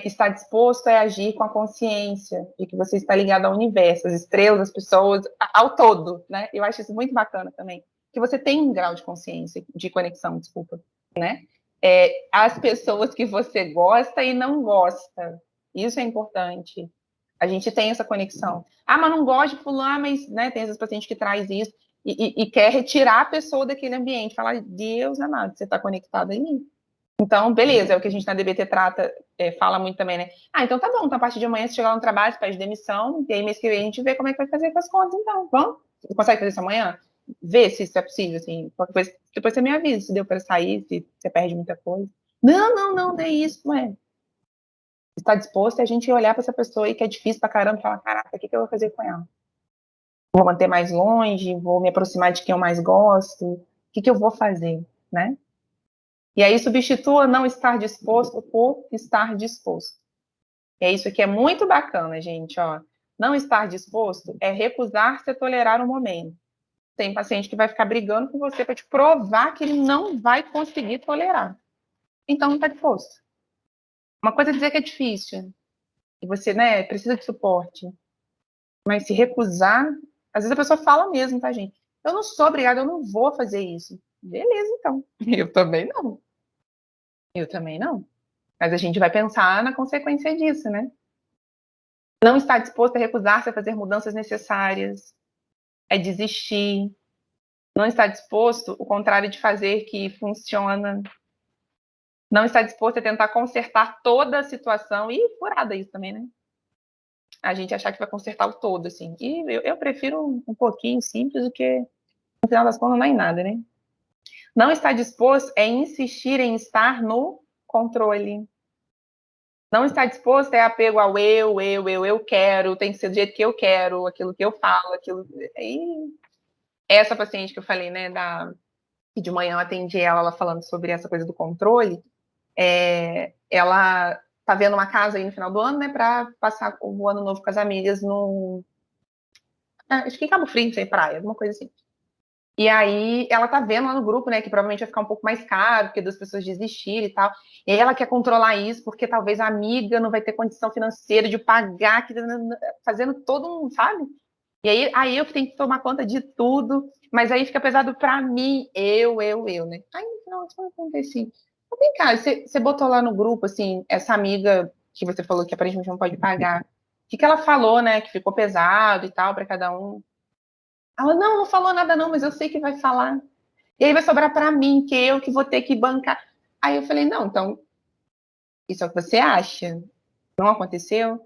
Estar disposto a agir com a consciência de que você está ligado ao universo, às estrelas, às pessoas, ao todo, né? Eu acho isso muito bacana também. Que você tem um grau de consciência, de conexão, desculpa, né? As pessoas que você gosta e não gosta. Isso é importante. A gente tem essa conexão. Mas não gosto de fulano, mas né, tem esses pacientes que traz isso e quer retirar a pessoa daquele ambiente. Falar, Deus amado, você está conectado aí. Então, beleza, é o que a gente na DBT trata, fala muito também, né? Então tá bom, então a partir de amanhã você chegar lá no trabalho, você pede demissão, e aí mês que vem a gente vê como é que vai fazer com as contas, então, vamos? Você consegue fazer isso amanhã? Vê se isso é possível, assim, qualquer coisa, depois você me avisa se deu para sair, se você perde muita coisa. Não é isso, não é. Está disposto a gente olhar para essa pessoa aí que é difícil pra caramba e falar, caraca, o que eu vou fazer com ela? Vou manter mais longe, vou me aproximar de quem eu mais gosto, o que eu vou fazer, né? E aí substitua não estar disposto por estar disposto. É isso que é muito bacana, gente, ó. Não estar disposto é recusar-se a tolerar o momento. Tem paciente que vai ficar brigando com você para te provar que ele não vai conseguir tolerar. Então, não está disposto. Uma coisa é dizer que é difícil, e você, né, precisa de suporte, mas se recusar, às vezes a pessoa fala mesmo, tá, gente? Eu não sou obrigada, eu não vou fazer isso. Beleza, então. Eu também não. Eu também não. Mas a gente vai pensar na consequência disso, né? Não está disposto a recusar-se a fazer mudanças necessárias, é desistir. Não está disposto, o contrário de fazer que funciona. Não está disposto a tentar consertar toda a situação. E furada isso também, né? A gente achar que vai consertar o todo, assim. E eu prefiro um pouquinho simples do que, no final das contas, não é em nada, né? Não está disposto é insistir em estar no controle. Não está disposto é apego ao eu quero, tem que ser do jeito que eu quero, aquilo que eu falo, aquilo. E essa paciente que eu falei, né, que de manhã eu atendi ela falando sobre essa coisa do controle, ela tá vendo uma casa aí no final do ano, né, para passar o ano novo com as amigas acho que em Cabo Frio, sem praia, alguma coisa assim. E aí ela tá vendo lá no grupo, né, que provavelmente vai ficar um pouco mais caro, porque das pessoas desistirem e tal. E aí ela quer controlar isso, porque talvez a amiga não vai ter condição financeira de pagar, fazendo todo um, sabe? E aí eu que tenho que tomar conta de tudo, mas aí fica pesado pra mim, eu, né? Aí no final isso acontece. Mas vem cá, você botou lá no grupo, assim, essa amiga que você falou que aparentemente não pode pagar. O que ela falou, né, que ficou pesado e tal pra cada um? Ela, não falou nada não, mas eu sei que vai falar. E aí vai sobrar para mim, que eu que vou ter que bancar. Aí eu falei, não, então, isso é o que você acha? Não aconteceu?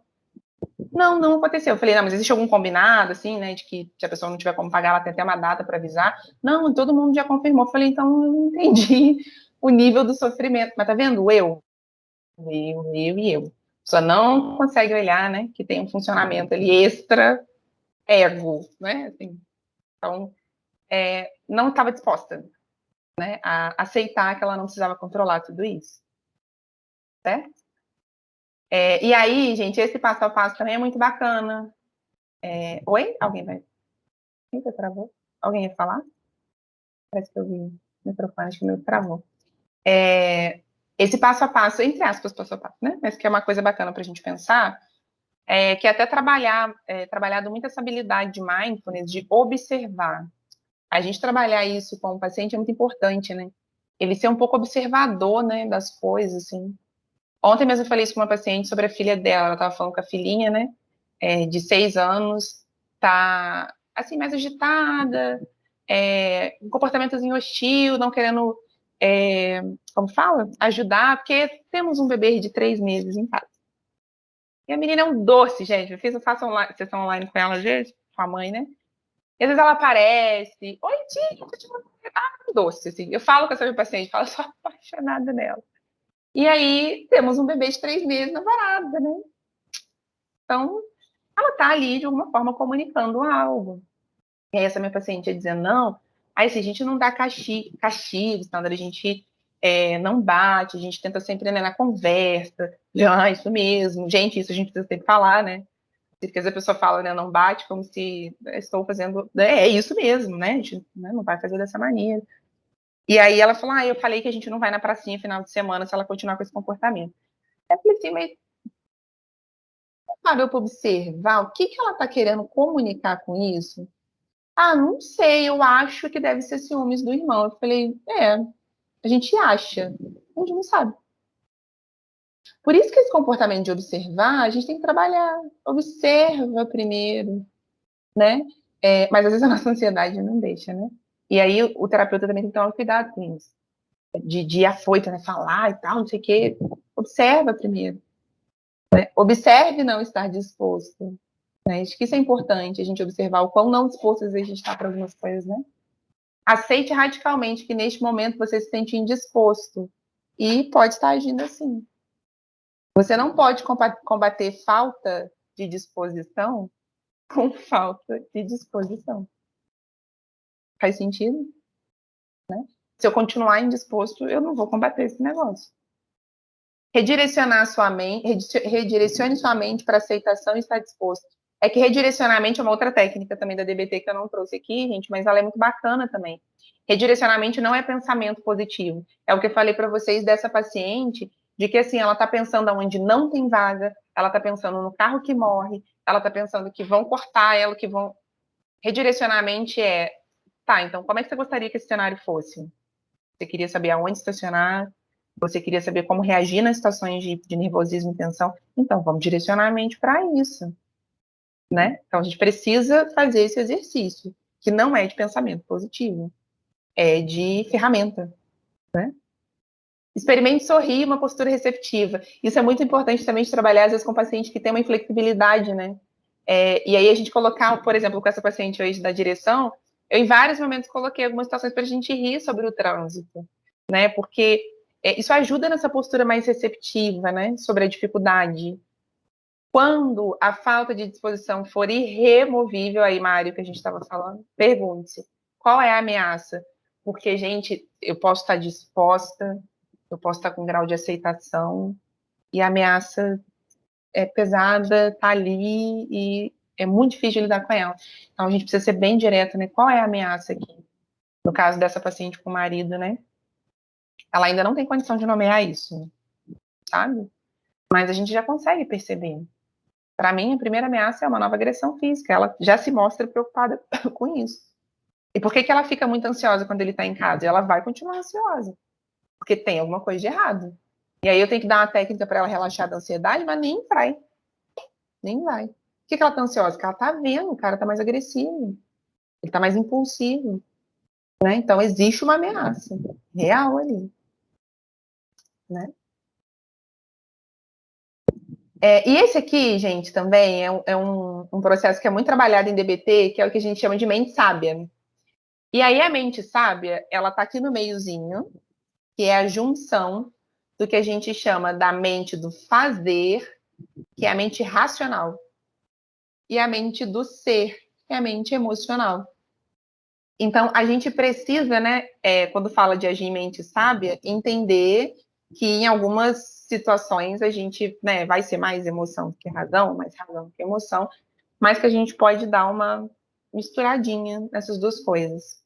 Não aconteceu. Eu falei, não, mas existe algum combinado, assim, né, de que se a pessoa não tiver como pagar, ela tem até uma data para avisar? Não, todo mundo já confirmou. Eu falei, então eu não entendi o nível do sofrimento. Mas tá vendo? Eu e eu. Só não consegue olhar, né, que tem um funcionamento ali extra ego, né, assim. Então, não estava disposta, né, a aceitar que ela não precisava controlar tudo isso, certo? E aí, gente, esse passo a passo também é muito bacana. Oi? Alguém vai? Eita, travou? Alguém ia falar? Parece que eu vi o microfone, acho que o meu travou. Esse passo a passo, entre aspas, passo a passo, né? Mas que é uma coisa bacana para a gente pensar, que é até trabalhado muito essa habilidade de mindfulness, de observar. A gente trabalhar isso com o paciente é muito importante, né? Ele ser um pouco observador, né, das coisas, assim. Ontem mesmo eu falei isso com uma paciente sobre a filha dela. Ela estava falando com a filhinha, né, de 6 anos, tá, assim, mais agitada, um comportamentozinho hostil, não querendo, como fala? Ajudar, porque temos um bebê de 3 meses em casa. E a menina é um doce, gente. Eu faço sessão online com ela, às vezes, com a mãe, né? E às vezes ela aparece, oi, tia, um doce, assim. Eu falo com essa minha paciente, falo, sou apaixonada nela. E aí, temos um bebê de 3 meses na varada, né? Então, ela tá ali, de alguma forma, comunicando algo. E aí, essa minha paciente ia dizendo, não, aí assim, a gente não dá castigos, nada, a gente não bate, a gente tenta sempre, né, na conversa, isso mesmo, gente, isso a gente precisa sempre falar, né? Porque às vezes a pessoa fala, né, não bate, como se estou fazendo, é isso mesmo, né? A gente, né, não vai fazer dessa maneira. E aí ela falou, eu falei que a gente não vai na pracinha final de semana se ela continuar com esse comportamento. Eu falei assim, mas parou para observar o que ela está querendo comunicar com isso? Não sei, eu acho que deve ser ciúmes do irmão. Eu falei, a gente acha, a gente não sabe. Por isso que esse comportamento de observar, a gente tem que trabalhar. Observa primeiro, né? Mas às vezes a nossa ansiedade não deixa, né? E aí o terapeuta também tem que tomar cuidado com isso. De afoito, né? Falar e tal, não sei o quê. Observa primeiro. Né? Observe não estar disposto. Né? Acho que isso é importante, a gente observar o quão não disposto às vezes a gente está para algumas coisas, né? Aceite radicalmente que neste momento você se sente indisposto e pode estar agindo assim. Você não pode combater falta de disposição com falta de disposição. Faz sentido? Né? Se eu continuar indisposto, eu não vou combater esse negócio. Redirecione sua mente para aceitação e estar disposto. É que redirecionamento é uma outra técnica também da DBT que eu não trouxe aqui, gente, mas ela é muito bacana também. Redirecionamento não é pensamento positivo. É o que eu falei para vocês dessa paciente, de que assim, ela está pensando onde não tem vaga, ela está pensando no carro que morre, ela está pensando que vão cortar ela, que vão... Redirecionamento é, tá, então como é que você gostaria que esse cenário fosse? Você queria saber aonde estacionar, você queria saber como reagir nas situações de nervosismo e tensão, então vamos direcionar a mente para isso, né? Então a gente precisa fazer esse exercício, que não é de pensamento positivo, é de ferramenta, né? Experimente sorrir, uma postura receptiva. Isso é muito importante também de trabalhar, às vezes, com pacientes que têm uma inflexibilidade, né? E aí a gente colocar, por exemplo, com essa paciente hoje da direção, eu em vários momentos coloquei algumas situações para a gente rir sobre o trânsito, né? Porque isso ajuda nessa postura mais receptiva, né? Sobre a dificuldade. Quando a falta de disposição for irremovível, aí, Mário, que a gente estava falando, pergunte-se, qual é a ameaça? Porque, gente, eu posso estar disposta, eu posso estar com grau de aceitação, e a ameaça é pesada, tá ali, e é muito difícil de lidar com ela. Então, a gente precisa ser bem direto, né? Qual é a ameaça aqui? No caso dessa paciente com o marido, né? Ela ainda não tem condição de nomear isso, sabe? Mas a gente já consegue perceber. Para mim, a primeira ameaça é uma nova agressão física. Ela já se mostra preocupada com isso. E por que ela fica muito ansiosa quando ele está em casa? E ela vai continuar ansiosa. Porque tem alguma coisa de errado. E aí eu tenho que dar uma técnica para ela relaxar da ansiedade, mas nem vai. Nem vai. Por que ela está ansiosa? Porque ela está vendo, o cara está mais agressivo. Ele está mais impulsivo. Né? Então, existe uma ameaça real ali. Né? E esse aqui, gente, também é um processo que é muito trabalhado em DBT, que é o que a gente chama de mente sábia. E aí a mente sábia, ela está aqui no meiozinho, que é a junção do que a gente chama da mente do fazer, que é a mente racional, e a mente do ser, que é a mente emocional. Então, a gente precisa, né, quando fala de agir em mente sábia, entender que em algumas situações a gente, né, vai ser mais emoção do que razão, mais razão do que emoção, mas que a gente pode dar uma misturadinha nessas duas coisas.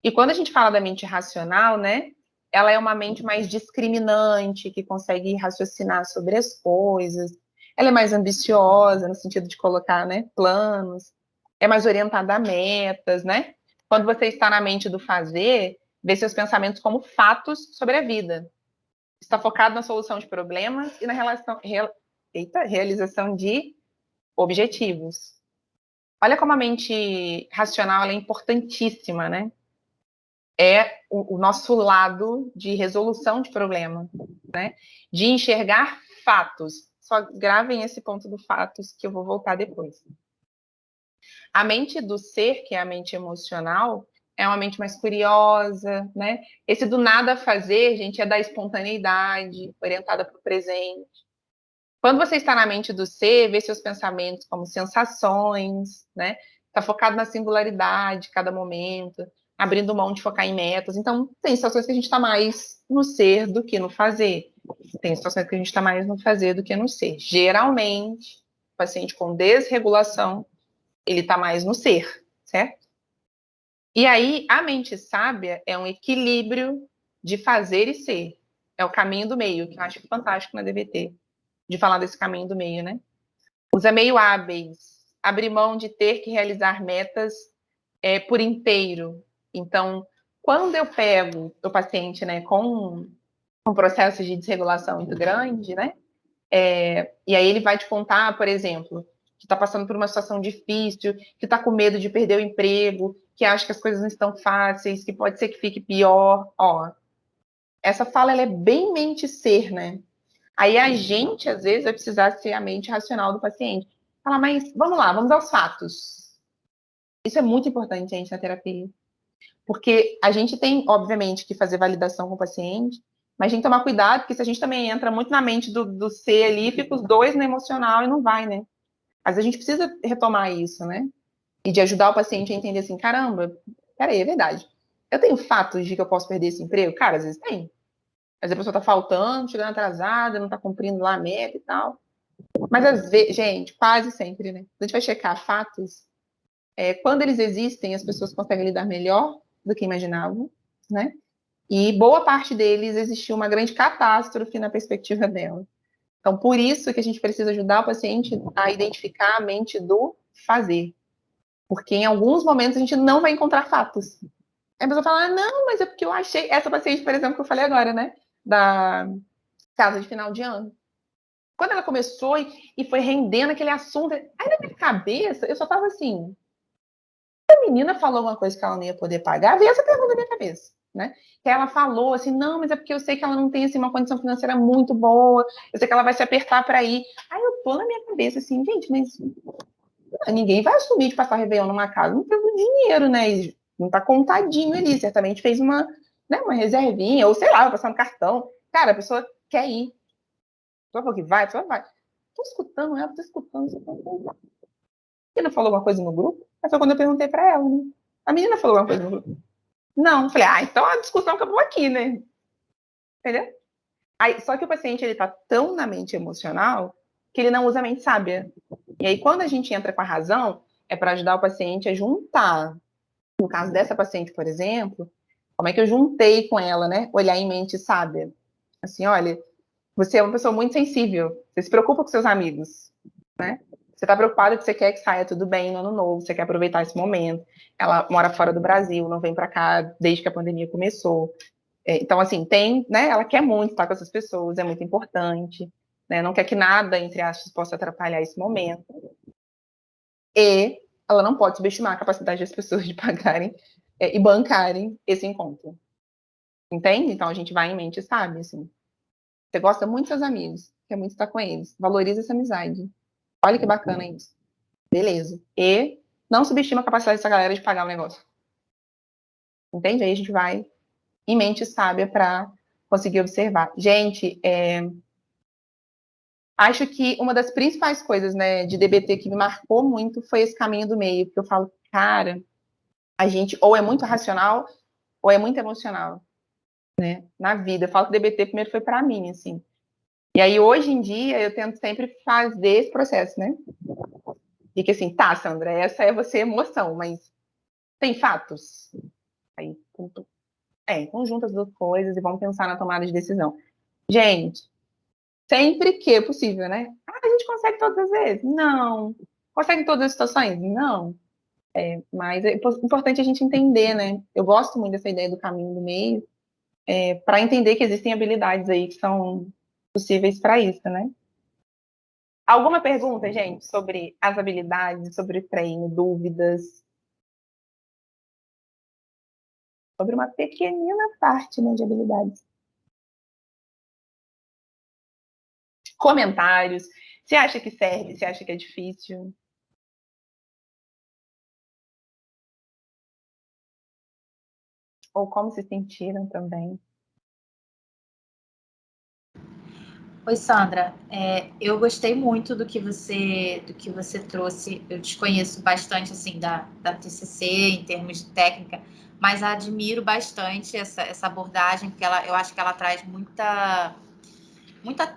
E quando a gente fala da mente racional, né, ela é uma mente mais discriminante, que consegue raciocinar sobre as coisas, ela é mais ambiciosa, no sentido de colocar, né, planos, é mais orientada a metas, né? Quando você está na mente do fazer, vê seus pensamentos como fatos sobre a vida. Está focado na solução de problemas e na realização de objetivos. Olha como a mente racional é importantíssima, né? É o nosso lado de resolução de problema, né? De enxergar fatos. Só gravem esse ponto do fatos que eu vou voltar depois. A mente do ser, que é a mente emocional, é uma mente mais curiosa, né? Esse do nada fazer, gente, é da espontaneidade, orientada para o presente. Quando você está na mente do ser, vê seus pensamentos como sensações, né? Está focado na singularidade, cada momento, abrindo mão de focar em metas. Então, tem situações que a gente está mais no ser do que no fazer. Tem situações que a gente está mais no fazer do que no ser. Geralmente, o paciente com desregulação, ele está mais no ser, certo? E aí, a mente sábia é um equilíbrio de fazer e ser. É o caminho do meio, que eu acho fantástico na DBT, de falar desse caminho do meio, né? Os meio hábeis, abrir mão de ter que realizar metas por inteiro. Então, quando eu pego o paciente, né, com um processo de desregulação muito grande, né? E aí ele vai te contar, por exemplo, que está passando por uma situação difícil, que está com medo de perder o emprego, que acha que as coisas não estão fáceis, que pode ser que fique pior. Ó, essa fala ela é bem mente-ser, né? Aí a gente, às vezes, vai precisar ser a mente racional do paciente. Falar, mas vamos lá, vamos aos fatos. Isso é muito importante, gente, na terapia. Porque a gente tem, obviamente, que fazer validação com o paciente, mas a gente tem que tomar cuidado, porque se a gente também entra muito na mente do ser ali, fica os dois no emocional e não vai, né? Mas a gente precisa retomar isso, né? E de ajudar o paciente a entender assim, caramba, peraí, é verdade. Eu tenho fatos de que eu posso perder esse emprego? Cara, às vezes tem. Às vezes a pessoa tá faltando, chegando atrasada, não tá cumprindo lá a meta e tal. Mas às vezes, gente, quase sempre, né? A gente vai checar fatos. Quando eles existem, as pessoas conseguem lidar melhor do que imaginavam, né? E boa parte deles existiu uma grande catástrofe na perspectiva dela. Então, por isso que a gente precisa ajudar o paciente a identificar a mente do fazer. Porque em alguns momentos a gente não vai encontrar fatos. Aí a pessoa fala, não, mas é porque eu achei... Essa paciente, por exemplo, que eu falei agora, né? Da casa de final de ano. Quando ela começou e foi rendendo aquele assunto, aí na minha cabeça, eu só tava assim, a menina falou alguma coisa que ela não ia poder pagar, veio essa pergunta na minha cabeça, né? Que ela falou assim, não, mas é porque eu sei que ela não tem assim, uma condição financeira muito boa, eu sei que ela vai se apertar para ir. Aí eu tô na minha cabeça assim, gente, mas ninguém vai assumir de passar Réveillon numa casa, não tem dinheiro, né? E não tá contadinho ali, certamente fez uma reservinha, ou sei lá, vai passar no cartão. Cara, a pessoa quer ir. A pessoa falou que vai, a pessoa vai. Tô escutando ela, tô escutando. A menina falou alguma coisa no grupo? Aí foi quando eu perguntei pra ela, né? A menina falou alguma coisa no grupo? Não. Falei, então a discussão acabou aqui, né? Entendeu? Aí, só que o paciente, ele tá tão na mente emocional que ele não usa a mente sábia. E aí, quando a gente entra com a razão, é para ajudar o paciente a juntar. No caso dessa paciente, por exemplo, como é que eu juntei com ela, né? Olhar em mente sábia. Assim, olha, você é uma pessoa muito sensível, você se preocupa com seus amigos, né? Você está preocupado que você quer que saia tudo bem no ano novo, você quer aproveitar esse momento. Ela mora fora do Brasil, não vem para cá desde que a pandemia começou. Então, assim, né? Ela quer muito estar com essas pessoas, é muito importante, né? Não quer que nada, entre aspas, possa atrapalhar esse momento. E ela não pode subestimar a capacidade das pessoas de pagarem e bancarem esse encontro. Entende? Então, a gente vai em mente, sabe, assim. Você gosta muito dos seus amigos, quer muito estar com eles, valoriza essa amizade. Olha que bacana isso. Beleza. E não subestima a capacidade dessa galera de pagar o negócio. Entende? Aí a gente vai em mente sábia para conseguir observar. Gente, acho que uma das principais coisas, né, de DBT que me marcou muito foi esse caminho do meio, porque eu falo, cara, a gente ou é muito racional ou é muito emocional, né, na vida. Eu falo que DBT primeiro foi para mim, assim. E aí, hoje em dia, eu tento sempre fazer esse processo, né? De que assim, tá, Sandra, essa é você emoção, mas tem fatos? Aí, conjunta as duas coisas e vamos pensar na tomada de decisão. Gente, sempre que é possível, né? A gente consegue todas as vezes? Não. Consegue em todas as situações? Não. Mas é importante a gente entender, né? Eu gosto muito dessa ideia do caminho do meio, para entender que existem habilidades aí que são possíveis para isso, né? Alguma pergunta, gente, sobre as habilidades, sobre o treino, dúvidas? Sobre uma pequenina parte, né, de habilidades. Comentários. Você acha que serve? Você acha que é difícil? Ou como se sentiram também? Oi, Sandra. Eu gostei muito do que você trouxe. Eu desconheço bastante assim da TCC em termos de técnica, mas admiro bastante essa abordagem, porque eu acho que ela traz muita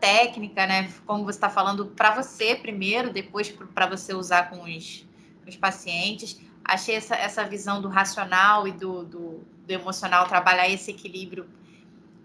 técnica, né? Como você está falando, para você primeiro, depois para você usar com os pacientes. Achei essa visão do racional e do emocional, trabalhar esse equilíbrio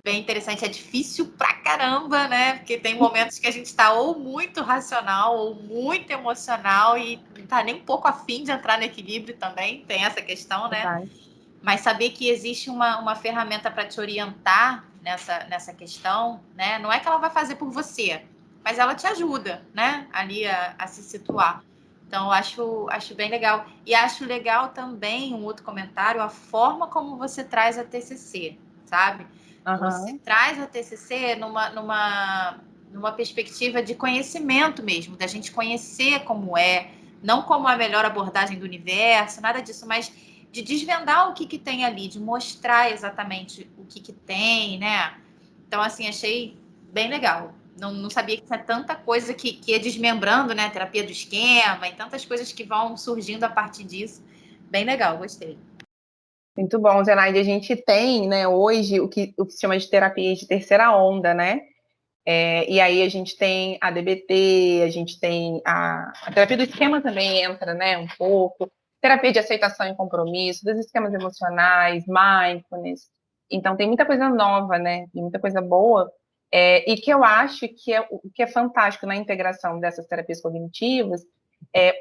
bem interessante. É difícil pra caramba, né? Porque tem momentos que a gente está ou muito racional ou muito emocional e não tá nem um pouco afim de entrar no equilíbrio também. Tem essa questão, né? Verdade. Mas saber que existe uma ferramenta para te orientar nessa questão, né? Não é que ela vai fazer por você, mas ela te ajuda, né? Ali a se situar. Então, eu acho bem legal. E acho legal também, um outro comentário, a forma como você traz a TCC, sabe? Você traz a TCC numa perspectiva de conhecimento mesmo, da gente conhecer como não como a melhor abordagem do universo, nada disso, mas de desvendar o que tem ali, de mostrar exatamente o que tem, né? Então, assim, achei bem legal. Não sabia que tinha tanta coisa que ia desmembrando, né? Terapia do esquema e tantas coisas que vão surgindo a partir disso. Bem legal, gostei. Muito bom, Zenaide. A gente tem, né, hoje o que se chama de terapia de terceira onda, né? E aí a gente tem a DBT, a gente tem a terapia do esquema também entra, né, um pouco, terapia de aceitação e compromisso, dos esquemas emocionais, mindfulness. Então tem muita coisa nova, né, e muita coisa boa, e que eu acho que o que é fantástico na integração dessas terapias cognitivas,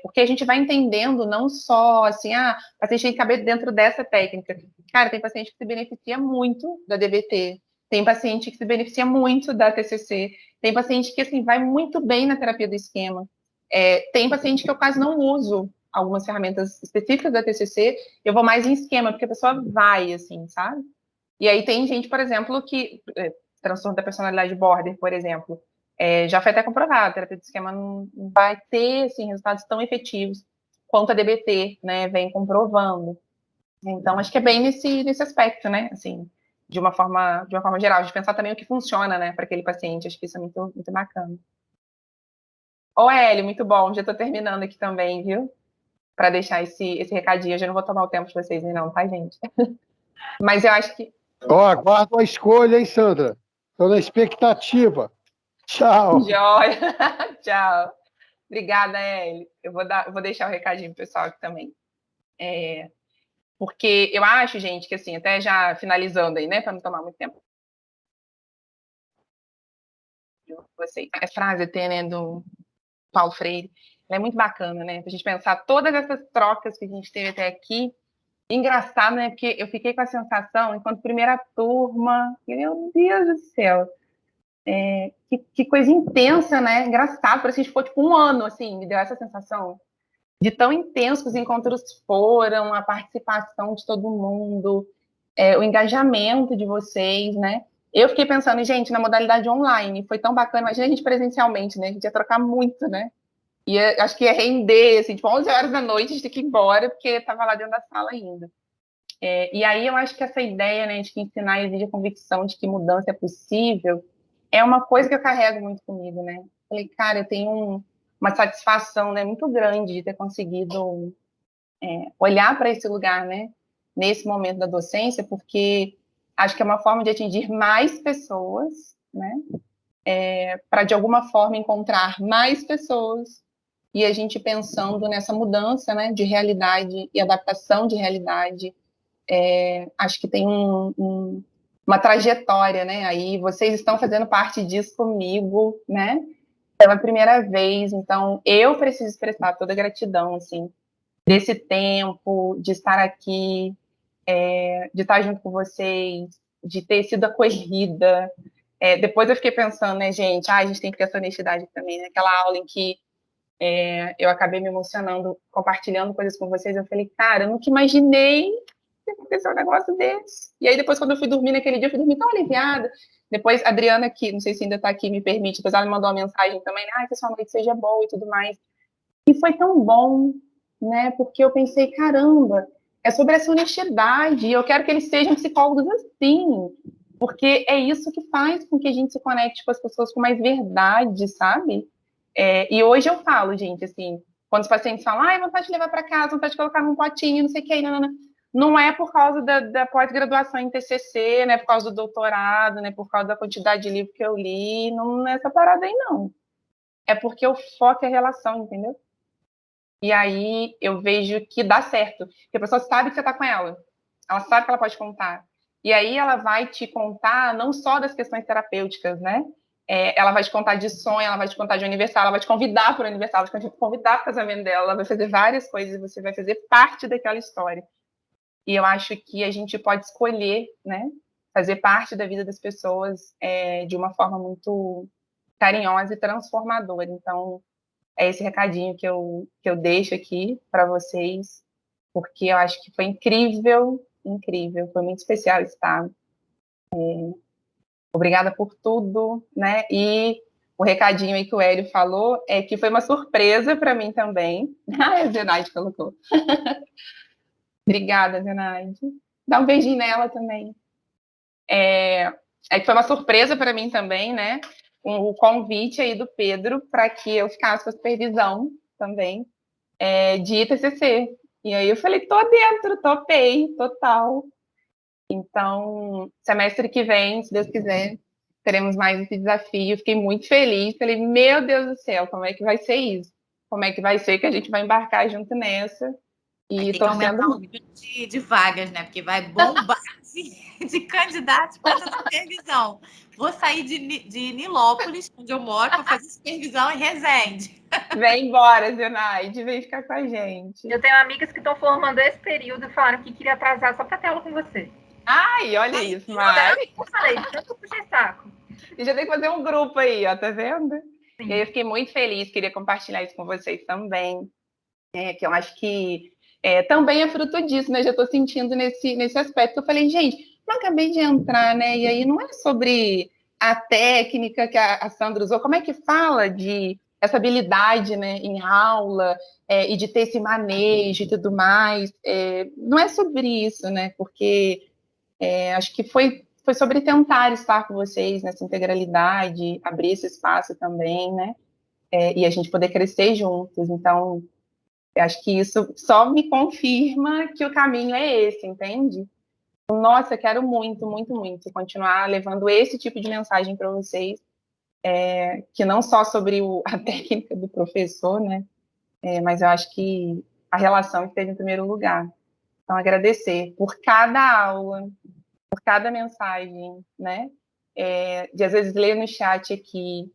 porque a gente vai entendendo não só assim, a paciente tem que caber dentro dessa técnica. Cara, tem paciente que se beneficia muito da DBT, tem paciente que se beneficia muito da TCC, tem paciente que assim vai muito bem na terapia do esquema. Tem paciente que eu quase não uso algumas ferramentas específicas da TCC, eu vou mais em esquema, porque a pessoa vai, assim, sabe? E aí tem gente, por exemplo, que transtorno da personalidade border, por exemplo, já foi até comprovado, a terapia do esquema não vai ter assim, resultados tão efetivos quanto a DBT, né, vem comprovando. Então, acho que é bem nesse aspecto, né, assim, de uma forma geral, de pensar também o que funciona, né, para aquele paciente, acho que isso é muito, muito bacana. Ô, Hélio, muito bom, já estou terminando aqui também, viu, para deixar esse recadinho, eu já não vou tomar o tempo de vocês, não, tá, gente? Mas eu acho que... Ó, aguardo a escolha, hein, Sandra? Estou na expectativa. Tchau. Joia. Tchau. Obrigada, Hélio. Eu vou deixar o recadinho pro pessoal aqui também. Porque eu acho, gente, que assim, até já finalizando aí, né, para não tomar muito tempo. Vocês. A frase até, né, do Paulo Freire, ela é muito bacana, né? Pra gente pensar todas essas trocas que a gente teve até aqui. Engraçado, né? Porque eu fiquei com a sensação, enquanto primeira turma, meu Deus do céu, que coisa intensa, né? Engraçado, parece que a gente ficou tipo um ano, assim, me deu essa sensação de tão intensos que os encontros foram, a participação de todo mundo, o engajamento de vocês, né? Eu fiquei pensando, gente, na modalidade online, foi tão bacana, imagina a gente presencialmente, né? A gente ia trocar muito, né? Acho que ia render, assim, tipo, 11 horas da noite, a gente tinha que ir embora, porque estava lá dentro da sala ainda. E aí eu acho que essa ideia, né, de que ensinar exige a convicção de que mudança é possível, é uma coisa que eu carrego muito comigo, né? Falei, cara, eu tenho uma satisfação, né, muito grande de ter conseguido olhar para esse lugar, né, nesse momento da docência, porque acho que é uma forma de atingir mais pessoas, né, para de alguma forma encontrar mais pessoas e a gente pensando nessa mudança, né, de realidade e adaptação de realidade. Acho que tem uma trajetória, né? Aí vocês estão fazendo parte disso comigo, né? Pela primeira vez, então eu preciso expressar toda a gratidão, assim, desse tempo, de estar aqui, de estar junto com vocês, de ter sido acolhida. Depois eu fiquei pensando, né, gente, a gente tem que ter essa honestidade também, né? Aquela aula em que eu acabei me emocionando, compartilhando coisas com vocês, eu falei, cara, eu nunca imaginei que aconteceu um negócio desse. E aí depois, quando eu fui dormir naquele dia, eu fui dormir tão aliviada. Depois, a Adriana, que não sei se ainda está aqui, me permite, depois ela me mandou uma mensagem também, que sua noite seja boa e tudo mais. E foi tão bom, né, porque eu pensei, caramba, é sobre essa honestidade, e eu quero que eles sejam psicólogos assim, porque é isso que faz com que a gente se conecte com as pessoas com mais verdade, sabe? E hoje eu falo, gente, assim, quando os pacientes falam, vontade de levar para casa, vontade de colocar num potinho, não sei o que, não é por causa da pós-graduação em TCC, né, por causa do doutorado, né, por causa da quantidade de livro que eu li, não é essa parada aí, não. É porque o foco é a relação, entendeu? E aí eu vejo que dá certo, que a pessoa sabe que você está com ela sabe que ela pode contar. E aí ela vai te contar não só das questões terapêuticas, né? Ela vai te contar de sonho, ela vai te contar de aniversário, ela vai te convidar para o aniversário, ela vai te convidar para o casamento dela, ela vai fazer várias coisas e você vai fazer parte daquela história. E eu acho que a gente pode escolher, né? Fazer parte da vida das pessoas de uma forma muito carinhosa e transformadora. Então, é esse recadinho que eu deixo aqui para vocês, porque eu acho que foi incrível, foi muito especial estar. Obrigada por tudo, né? E o recadinho aí que o Hélio falou é que foi uma surpresa para mim também. A Zenaide colocou. Obrigada, Zenaide. Dá um beijinho nela também. Que foi uma surpresa para mim também, né? O convite aí do Pedro para que eu ficasse com a supervisão também de ITCC. E aí eu falei, tô dentro, topei, total. Então, semestre que vem, se Deus quiser, teremos mais esse desafio. Fiquei muito feliz. Falei, meu Deus do céu, como é que vai ser isso? Como é que vai ser que a gente vai embarcar junto nessa? Vai E ter que aumentar o número de vagas, né? Porque vai bombar de candidatos para essa supervisão. Vou sair de Nilópolis, onde eu moro, para fazer supervisão em Resende. Vem embora, Zenaide, vem ficar com a gente. Eu tenho amigas que estão formando esse período e falaram que queria atrasar só para ter aula com você. Ai, olha isso, Mari. Eu falei, tanto puxei saco. E já tem que fazer um grupo aí, ó, tá vendo? Sim. E aí eu fiquei muito feliz, queria compartilhar isso com vocês também. Que eu acho que também é fruto disso, né? Já estou sentindo nesse aspecto. Eu falei, gente, não acabei de entrar, né? E aí não é sobre a técnica que a Sandra usou, como é que fala de essa habilidade, né, em aula, e de ter esse manejo e tudo mais. Não é sobre isso, né? Porque acho que foi sobre tentar estar com vocês nessa integralidade, abrir esse espaço também, né? E a gente poder crescer juntos. Então, eu acho que isso só me confirma que o caminho é esse, entende? Nossa, eu quero muito, muito, muito continuar levando esse tipo de mensagem para vocês, que não só sobre a técnica do professor, né? Mas eu acho que a relação esteja em primeiro lugar. Então, agradecer por cada aula, por cada mensagem, né? De às vezes ler no chat aqui,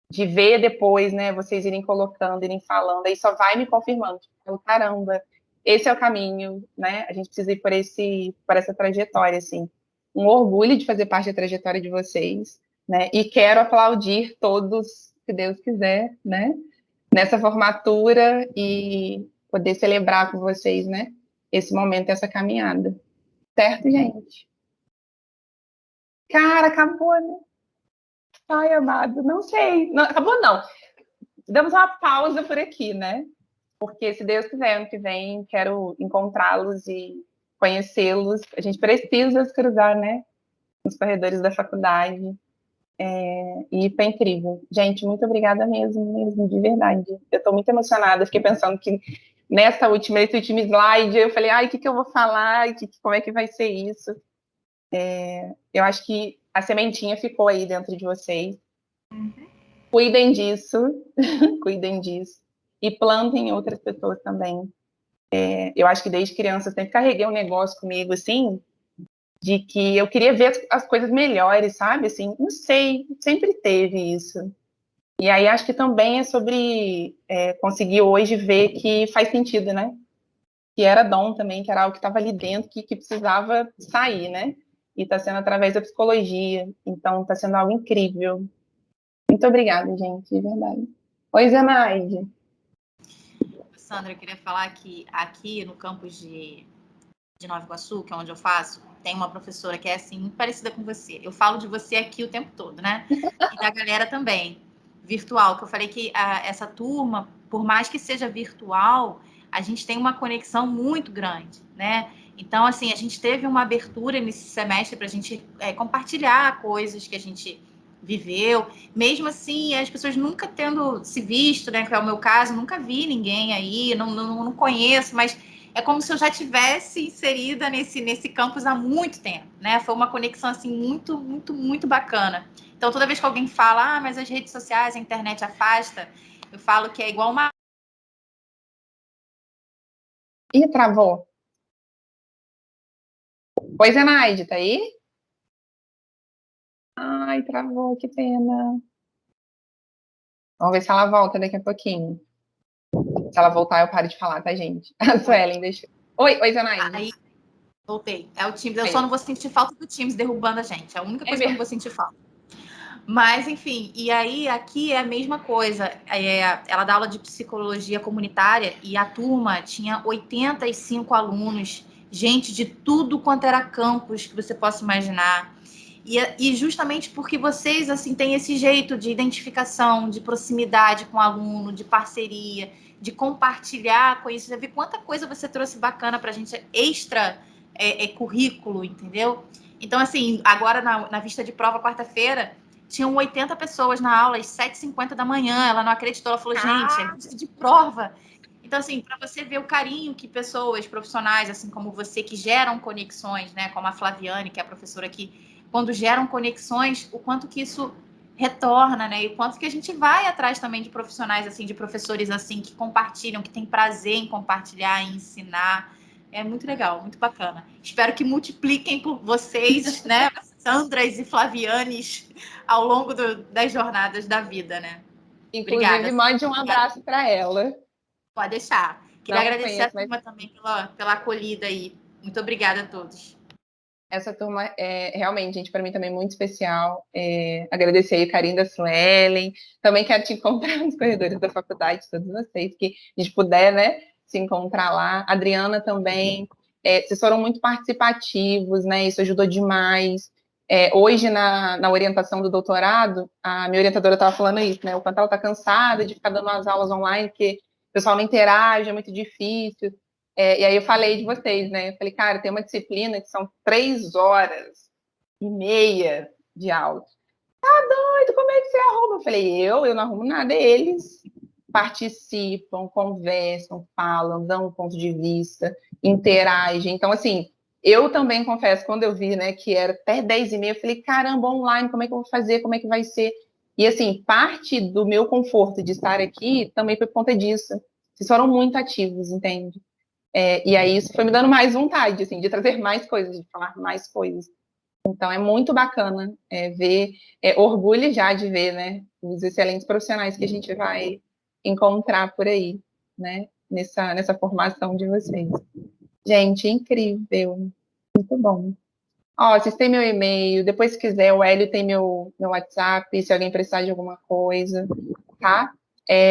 de ver depois, né, vocês irem colocando, irem falando, aí só vai me confirmando, tipo, caramba, esse é o caminho, né, a gente precisa ir por essa trajetória, assim, um orgulho de fazer parte da trajetória de vocês, né, e quero aplaudir todos, se Deus quiser, né, nessa formatura e poder celebrar com vocês, né, esse momento, essa caminhada, certo, gente? Cara, acabou, né? Ai, amado, não sei. Não, acabou, não. Damos uma pausa por aqui, né? Porque, se Deus quiser, ano que vem, quero encontrá-los e conhecê-los. A gente precisa se cruzar, né? Nos corredores da faculdade. E foi incrível. Gente, muito obrigada mesmo, de verdade. Eu estou muito emocionada. Fiquei pensando que nesse último slide, eu falei, ai, o que eu vou falar? Como é que vai ser isso? Eu acho que a sementinha ficou aí dentro de vocês. Cuidem disso, cuidem disso. E plantem outras pessoas também. Eu acho que desde criança eu sempre carreguei um negócio comigo, assim, de que eu queria ver as coisas melhores, sabe? Assim, não sei, sempre teve isso. E aí acho que também é sobre conseguir hoje ver que faz sentido, né? Que era dom também, que era algo que estava ali dentro, que precisava sair, né? E está sendo através da psicologia. Então, está sendo algo incrível. Muito obrigada, gente, de verdade. Oi, Zenaide. Sandra, eu queria falar que aqui no campus de Nova Iguaçu, que é onde eu faço, tem uma professora que é assim, muito parecida com você. Eu falo de você aqui o tempo todo, né? E da galera também, virtual, que eu falei que essa turma, por mais que seja virtual, a gente tem uma conexão muito grande, né? Então, assim, a gente teve uma abertura nesse semestre para a gente compartilhar coisas que a gente viveu, mesmo assim, as pessoas nunca tendo se visto, né? Que é o meu caso, nunca vi ninguém aí, não conheço, mas é como se eu já tivesse inserida nesse campus há muito tempo, né? Foi uma conexão, assim, muito, muito, muito bacana. Então, toda vez que alguém fala, mas as redes sociais, a internet afasta, eu falo que é igual uma... Ih, travou. Oi, Zenaide, tá aí? Ai, travou, que pena. Vamos ver se ela volta daqui a pouquinho. Se ela voltar, eu paro de falar, tá, gente? A Suelen deixou. Oi, Zenaide. Aí, voltei. É o Teams. Eu só não vou sentir falta do Teams derrubando a gente. É a única coisa que eu não vou sentir falta. Mas, enfim, e aí aqui é a mesma coisa. Ela dá aula de psicologia comunitária e a turma tinha 85 alunos, gente de tudo quanto era campus que você possa imaginar. E justamente porque vocês, assim, têm esse jeito de identificação, de proximidade com o aluno, de parceria, de compartilhar com isso. Já vi quanta coisa você trouxe bacana para a gente, extra currículo, entendeu? Então, assim, agora na vista de prova, quarta-feira, tinham 80 pessoas na aula, às 7h50 da manhã. Ela não acreditou, ela falou, gente, é vista de prova. Então, assim, para você ver o carinho que pessoas profissionais, assim como você, que geram conexões, né, como a Flaviane, que é a professora aqui, quando geram conexões, o quanto que isso retorna, né? E o quanto que a gente vai atrás também de profissionais assim, de professores assim, que compartilham, que têm prazer em compartilhar, em ensinar. É muito legal, muito bacana. Espero que multipliquem por vocês, né? Sandras e Flavianes ao longo das jornadas da vida, né? Inclusive, Obrigada. mande um abraço para ela. Pode deixar. Queria Não agradecer a conheço, mas turma também pela acolhida aí. Muito obrigada a todos. essa turma é realmente, gente, para mim também muito especial. Agradecer aí a Carinha da Suelen. Também quero te encontrar nos corredores da faculdade, todos vocês, que a gente puder, né, se encontrar lá. Adriana também. Vocês foram muito participativos, né? Isso ajudou demais. Hoje, na orientação do doutorado, a minha orientadora estava falando isso, né? O quanto ela está cansada de ficar dando as aulas online, porque o pessoal não interage, é muito difícil. E aí eu falei de vocês, né? Eu falei, cara, tem uma disciplina que são 3 horas e meia de aula. Tá doido, como é que você arruma? Eu falei, eu não arrumo nada, eles participam, conversam, falam, dão um ponto de vista, interagem. Então, assim, eu também confesso, quando eu vi, né, que era até 10h30, eu falei, caramba, online, como é que eu vou fazer? Como é que vai ser? E, assim, parte do meu conforto de estar aqui também foi por conta disso. Vocês foram muito ativos, entende? E aí isso foi me dando mais vontade, assim, de trazer mais coisas, de falar mais coisas. Então é muito bacana ver, orgulho já de ver, né, os excelentes profissionais que a gente vai encontrar por aí, né, nessa formação de vocês. Gente, incrível, muito bom. Ó, vocês têm meu e-mail, depois se quiser, o Hélio tem meu WhatsApp, se alguém precisar de alguma coisa, tá?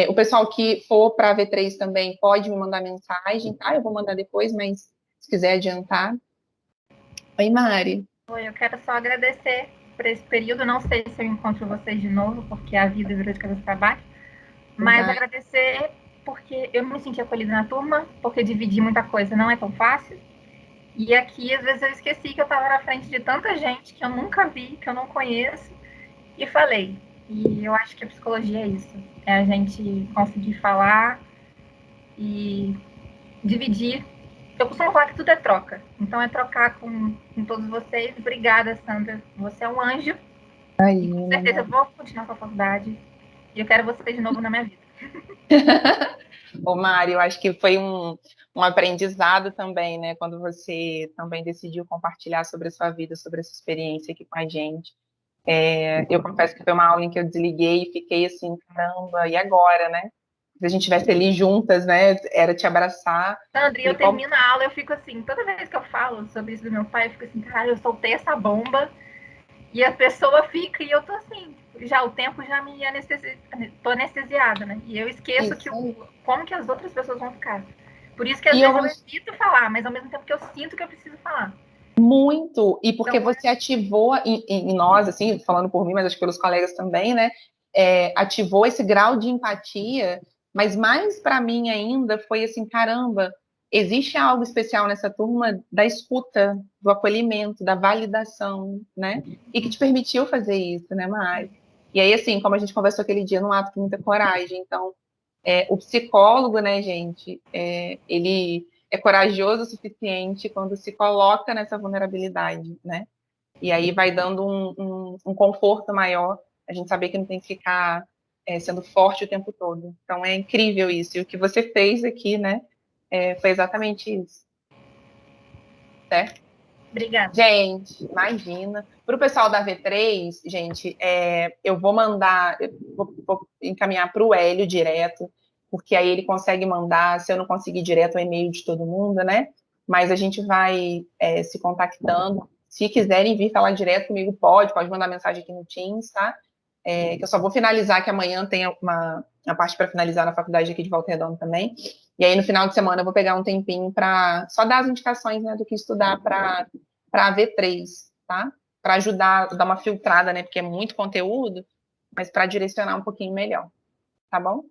O pessoal que for para a V3 também pode me mandar mensagem, tá? Eu vou mandar depois, mas se quiser adiantar. Oi, Mari. Oi, eu quero só agradecer por esse período. Não sei se eu encontro vocês de novo, porque a vida virou de cabeça para baixo. Mas agradecer porque eu me senti acolhida na turma, porque dividir muita coisa não é tão fácil. E aqui, às vezes, eu esqueci que eu estava na frente de tanta gente que eu nunca vi, que eu não conheço, e falei. E eu acho que a psicologia é isso. É a gente conseguir falar e dividir. Eu costumo falar que tudo é troca. Então, é trocar com todos vocês. Obrigada, Sandra. Você é um anjo. Aí, e com certeza eu vou continuar com a faculdade. E eu quero você de novo na minha vida. Ô, Mari, eu acho que foi um aprendizado também, né? Quando você também decidiu compartilhar sobre a sua vida, sobre essa experiência aqui com a gente. Eu confesso que foi uma aula em que eu desliguei e fiquei assim, caramba, e agora, né? Se a gente estivesse ali juntas, né? Era te abraçar. Sandra, eu termino a aula, eu fico assim, toda vez que eu falo sobre isso do meu pai, eu fico assim, caralho, eu soltei essa bomba, e a pessoa fica, e eu tô assim, já o tempo já me tô anestesiada, né? E eu esqueço como que as outras pessoas vão ficar. Por isso que às vezes eu evito falar, mas ao mesmo tempo que eu sinto que eu preciso falar. Muito, e porque então, você ativou em nós, assim, falando por mim, mas acho que pelos colegas também, né? Ativou esse grau de empatia, mas mais para mim ainda foi assim, caramba, existe algo especial nessa turma da escuta, do acolhimento, da validação, né? E que te permitiu fazer isso, né, Mari? E aí, assim, como a gente conversou aquele dia, num ato de muita coragem. Então, o psicólogo, né, gente, ele é corajoso o suficiente quando se coloca nessa vulnerabilidade, né? E aí vai dando um conforto maior, a gente saber que não tem que ficar sendo forte o tempo todo. Então é incrível isso. E o que você fez aqui, né, foi exatamente isso. Certo? Obrigada. Gente, imagina. Para o pessoal da V3, gente, eu vou mandar, vou encaminhar para o Hélio direto, porque aí ele consegue mandar, se eu não conseguir direto o e-mail de todo mundo, né? Mas a gente vai se contactando. Se quiserem vir falar direto comigo, pode mandar mensagem aqui no Teams, tá? Que eu só vou finalizar, que amanhã tem uma parte para finalizar na faculdade aqui de Volta Redonda também. E aí, no final de semana, eu vou pegar um tempinho para só dar as indicações, né, do que estudar para a V3, tá? Para ajudar, dar uma filtrada, né? Porque é muito conteúdo, mas para direcionar um pouquinho melhor. Tá bom?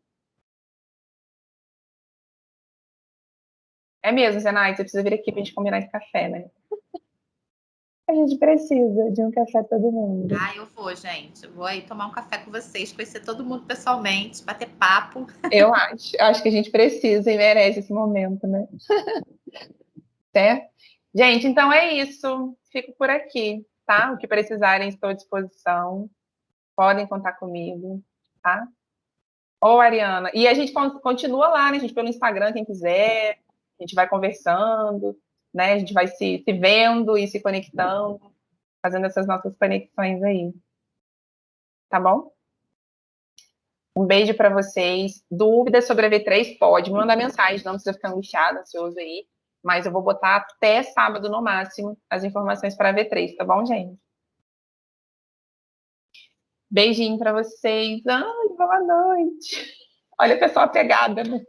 É mesmo, Zenaide, você precisa vir aqui para a gente combinar esse café, né? A gente precisa de um café todo mundo. Eu vou, gente. Eu vou aí tomar um café com vocês, conhecer todo mundo pessoalmente, bater papo. Eu acho que a gente precisa e merece esse momento, né? Certo? Gente, então é isso. Fico por aqui. tá? O que precisarem, estou à disposição. Podem contar comigo, tá? Ô, Ariana, e a gente continua lá, né, gente, pelo Instagram, quem quiser, a gente vai conversando, né, a gente vai se vendo e se conectando, fazendo essas nossas conexões aí, tá bom? Um beijo para vocês. Dúvidas sobre a V3, pode me mandar mensagem, não precisa ficar angustiado, ansioso aí, mas eu vou botar até sábado no máximo as informações para a V3, tá bom, gente? Beijinho para vocês. Ai, boa noite. Olha a pessoa pegada, né?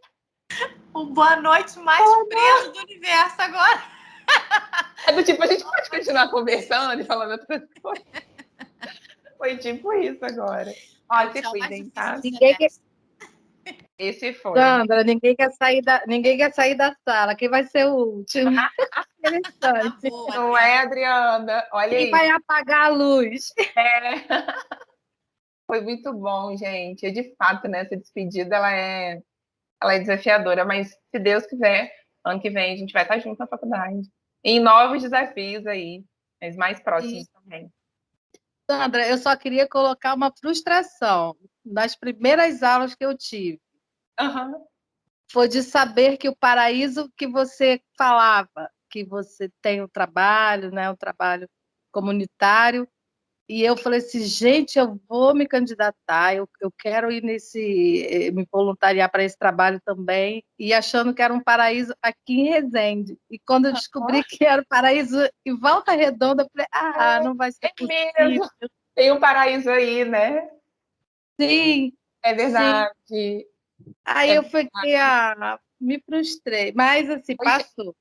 O boa noite mais preso do universo agora. É do tipo, a gente pode continuar conversando e falando outras coisas. Foi tipo isso agora. Ó, se cuidem, tá? Esse foi. Sandra, ninguém quer sair da sala. Quem vai ser o último? Interessante. Boa, Não é, Adriana? Olha Quem aí. vai apagar a luz? É. Foi muito bom, gente. E, de fato, né, essa despedida, ela é desafiadora, mas se Deus quiser, ano que vem a gente vai estar junto na faculdade. Em novos desafios aí, mas mais próximos também. Sandra, eu só queria colocar uma frustração. Das primeiras aulas que eu tive, foi de saber que o paraíso que você falava, que você tem um trabalho, né, um trabalho comunitário, e eu falei assim, gente, eu vou me candidatar, eu quero ir me voluntariar para esse trabalho também, e achando que era um paraíso aqui em Resende. E quando eu descobri que era um paraíso em Volta Redonda, eu falei, não vai ser possível. Mesmo. Tem um paraíso aí, né? Sim. É verdade. Sim. Aí eu fiquei, me frustrei, mas assim, passou.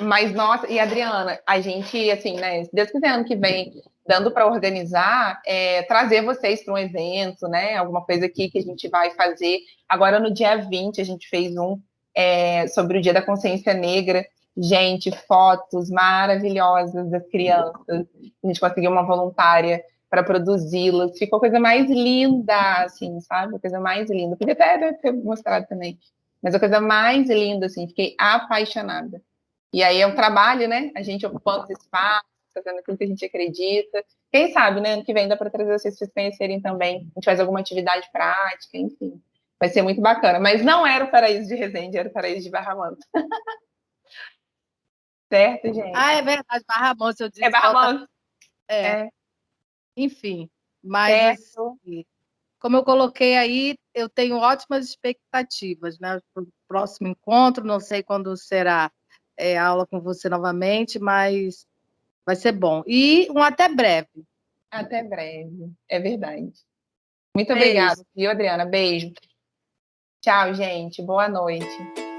Mas, nossa, e Adriana, a gente, assim, né, se Deus quiser, ano que vem, dando para organizar, trazer vocês para um evento, né, alguma coisa aqui que a gente vai fazer. Agora, no dia 20, a gente fez um sobre o Dia da Consciência Negra. Gente, fotos maravilhosas das crianças. A gente conseguiu uma voluntária para produzi-las. Ficou a coisa mais linda, assim, sabe? A coisa mais linda. Podia até ter mostrado também. Mas a coisa mais linda, assim, fiquei apaixonada. E aí é um trabalho, né? A gente ocupando os espaços, fazendo aquilo que a gente acredita. Quem sabe, né? Ano que vem dá para trazer vocês para conhecerem também. A gente faz alguma atividade prática, enfim. Vai ser muito bacana. Mas não era o paraíso de Resende, era o paraíso de Barra Mansa. Certo, gente? É verdade, Barra Mansa, eu disse. É Barra Mansa. Enfim, mas assim, como eu coloquei aí, eu tenho ótimas expectativas, né? Para o próximo encontro, não sei quando será a aula com você novamente, mas vai ser bom. E um até breve. Até breve, é verdade. Muito obrigada, viu, Adriana? Beijo. Tchau, gente. Boa noite.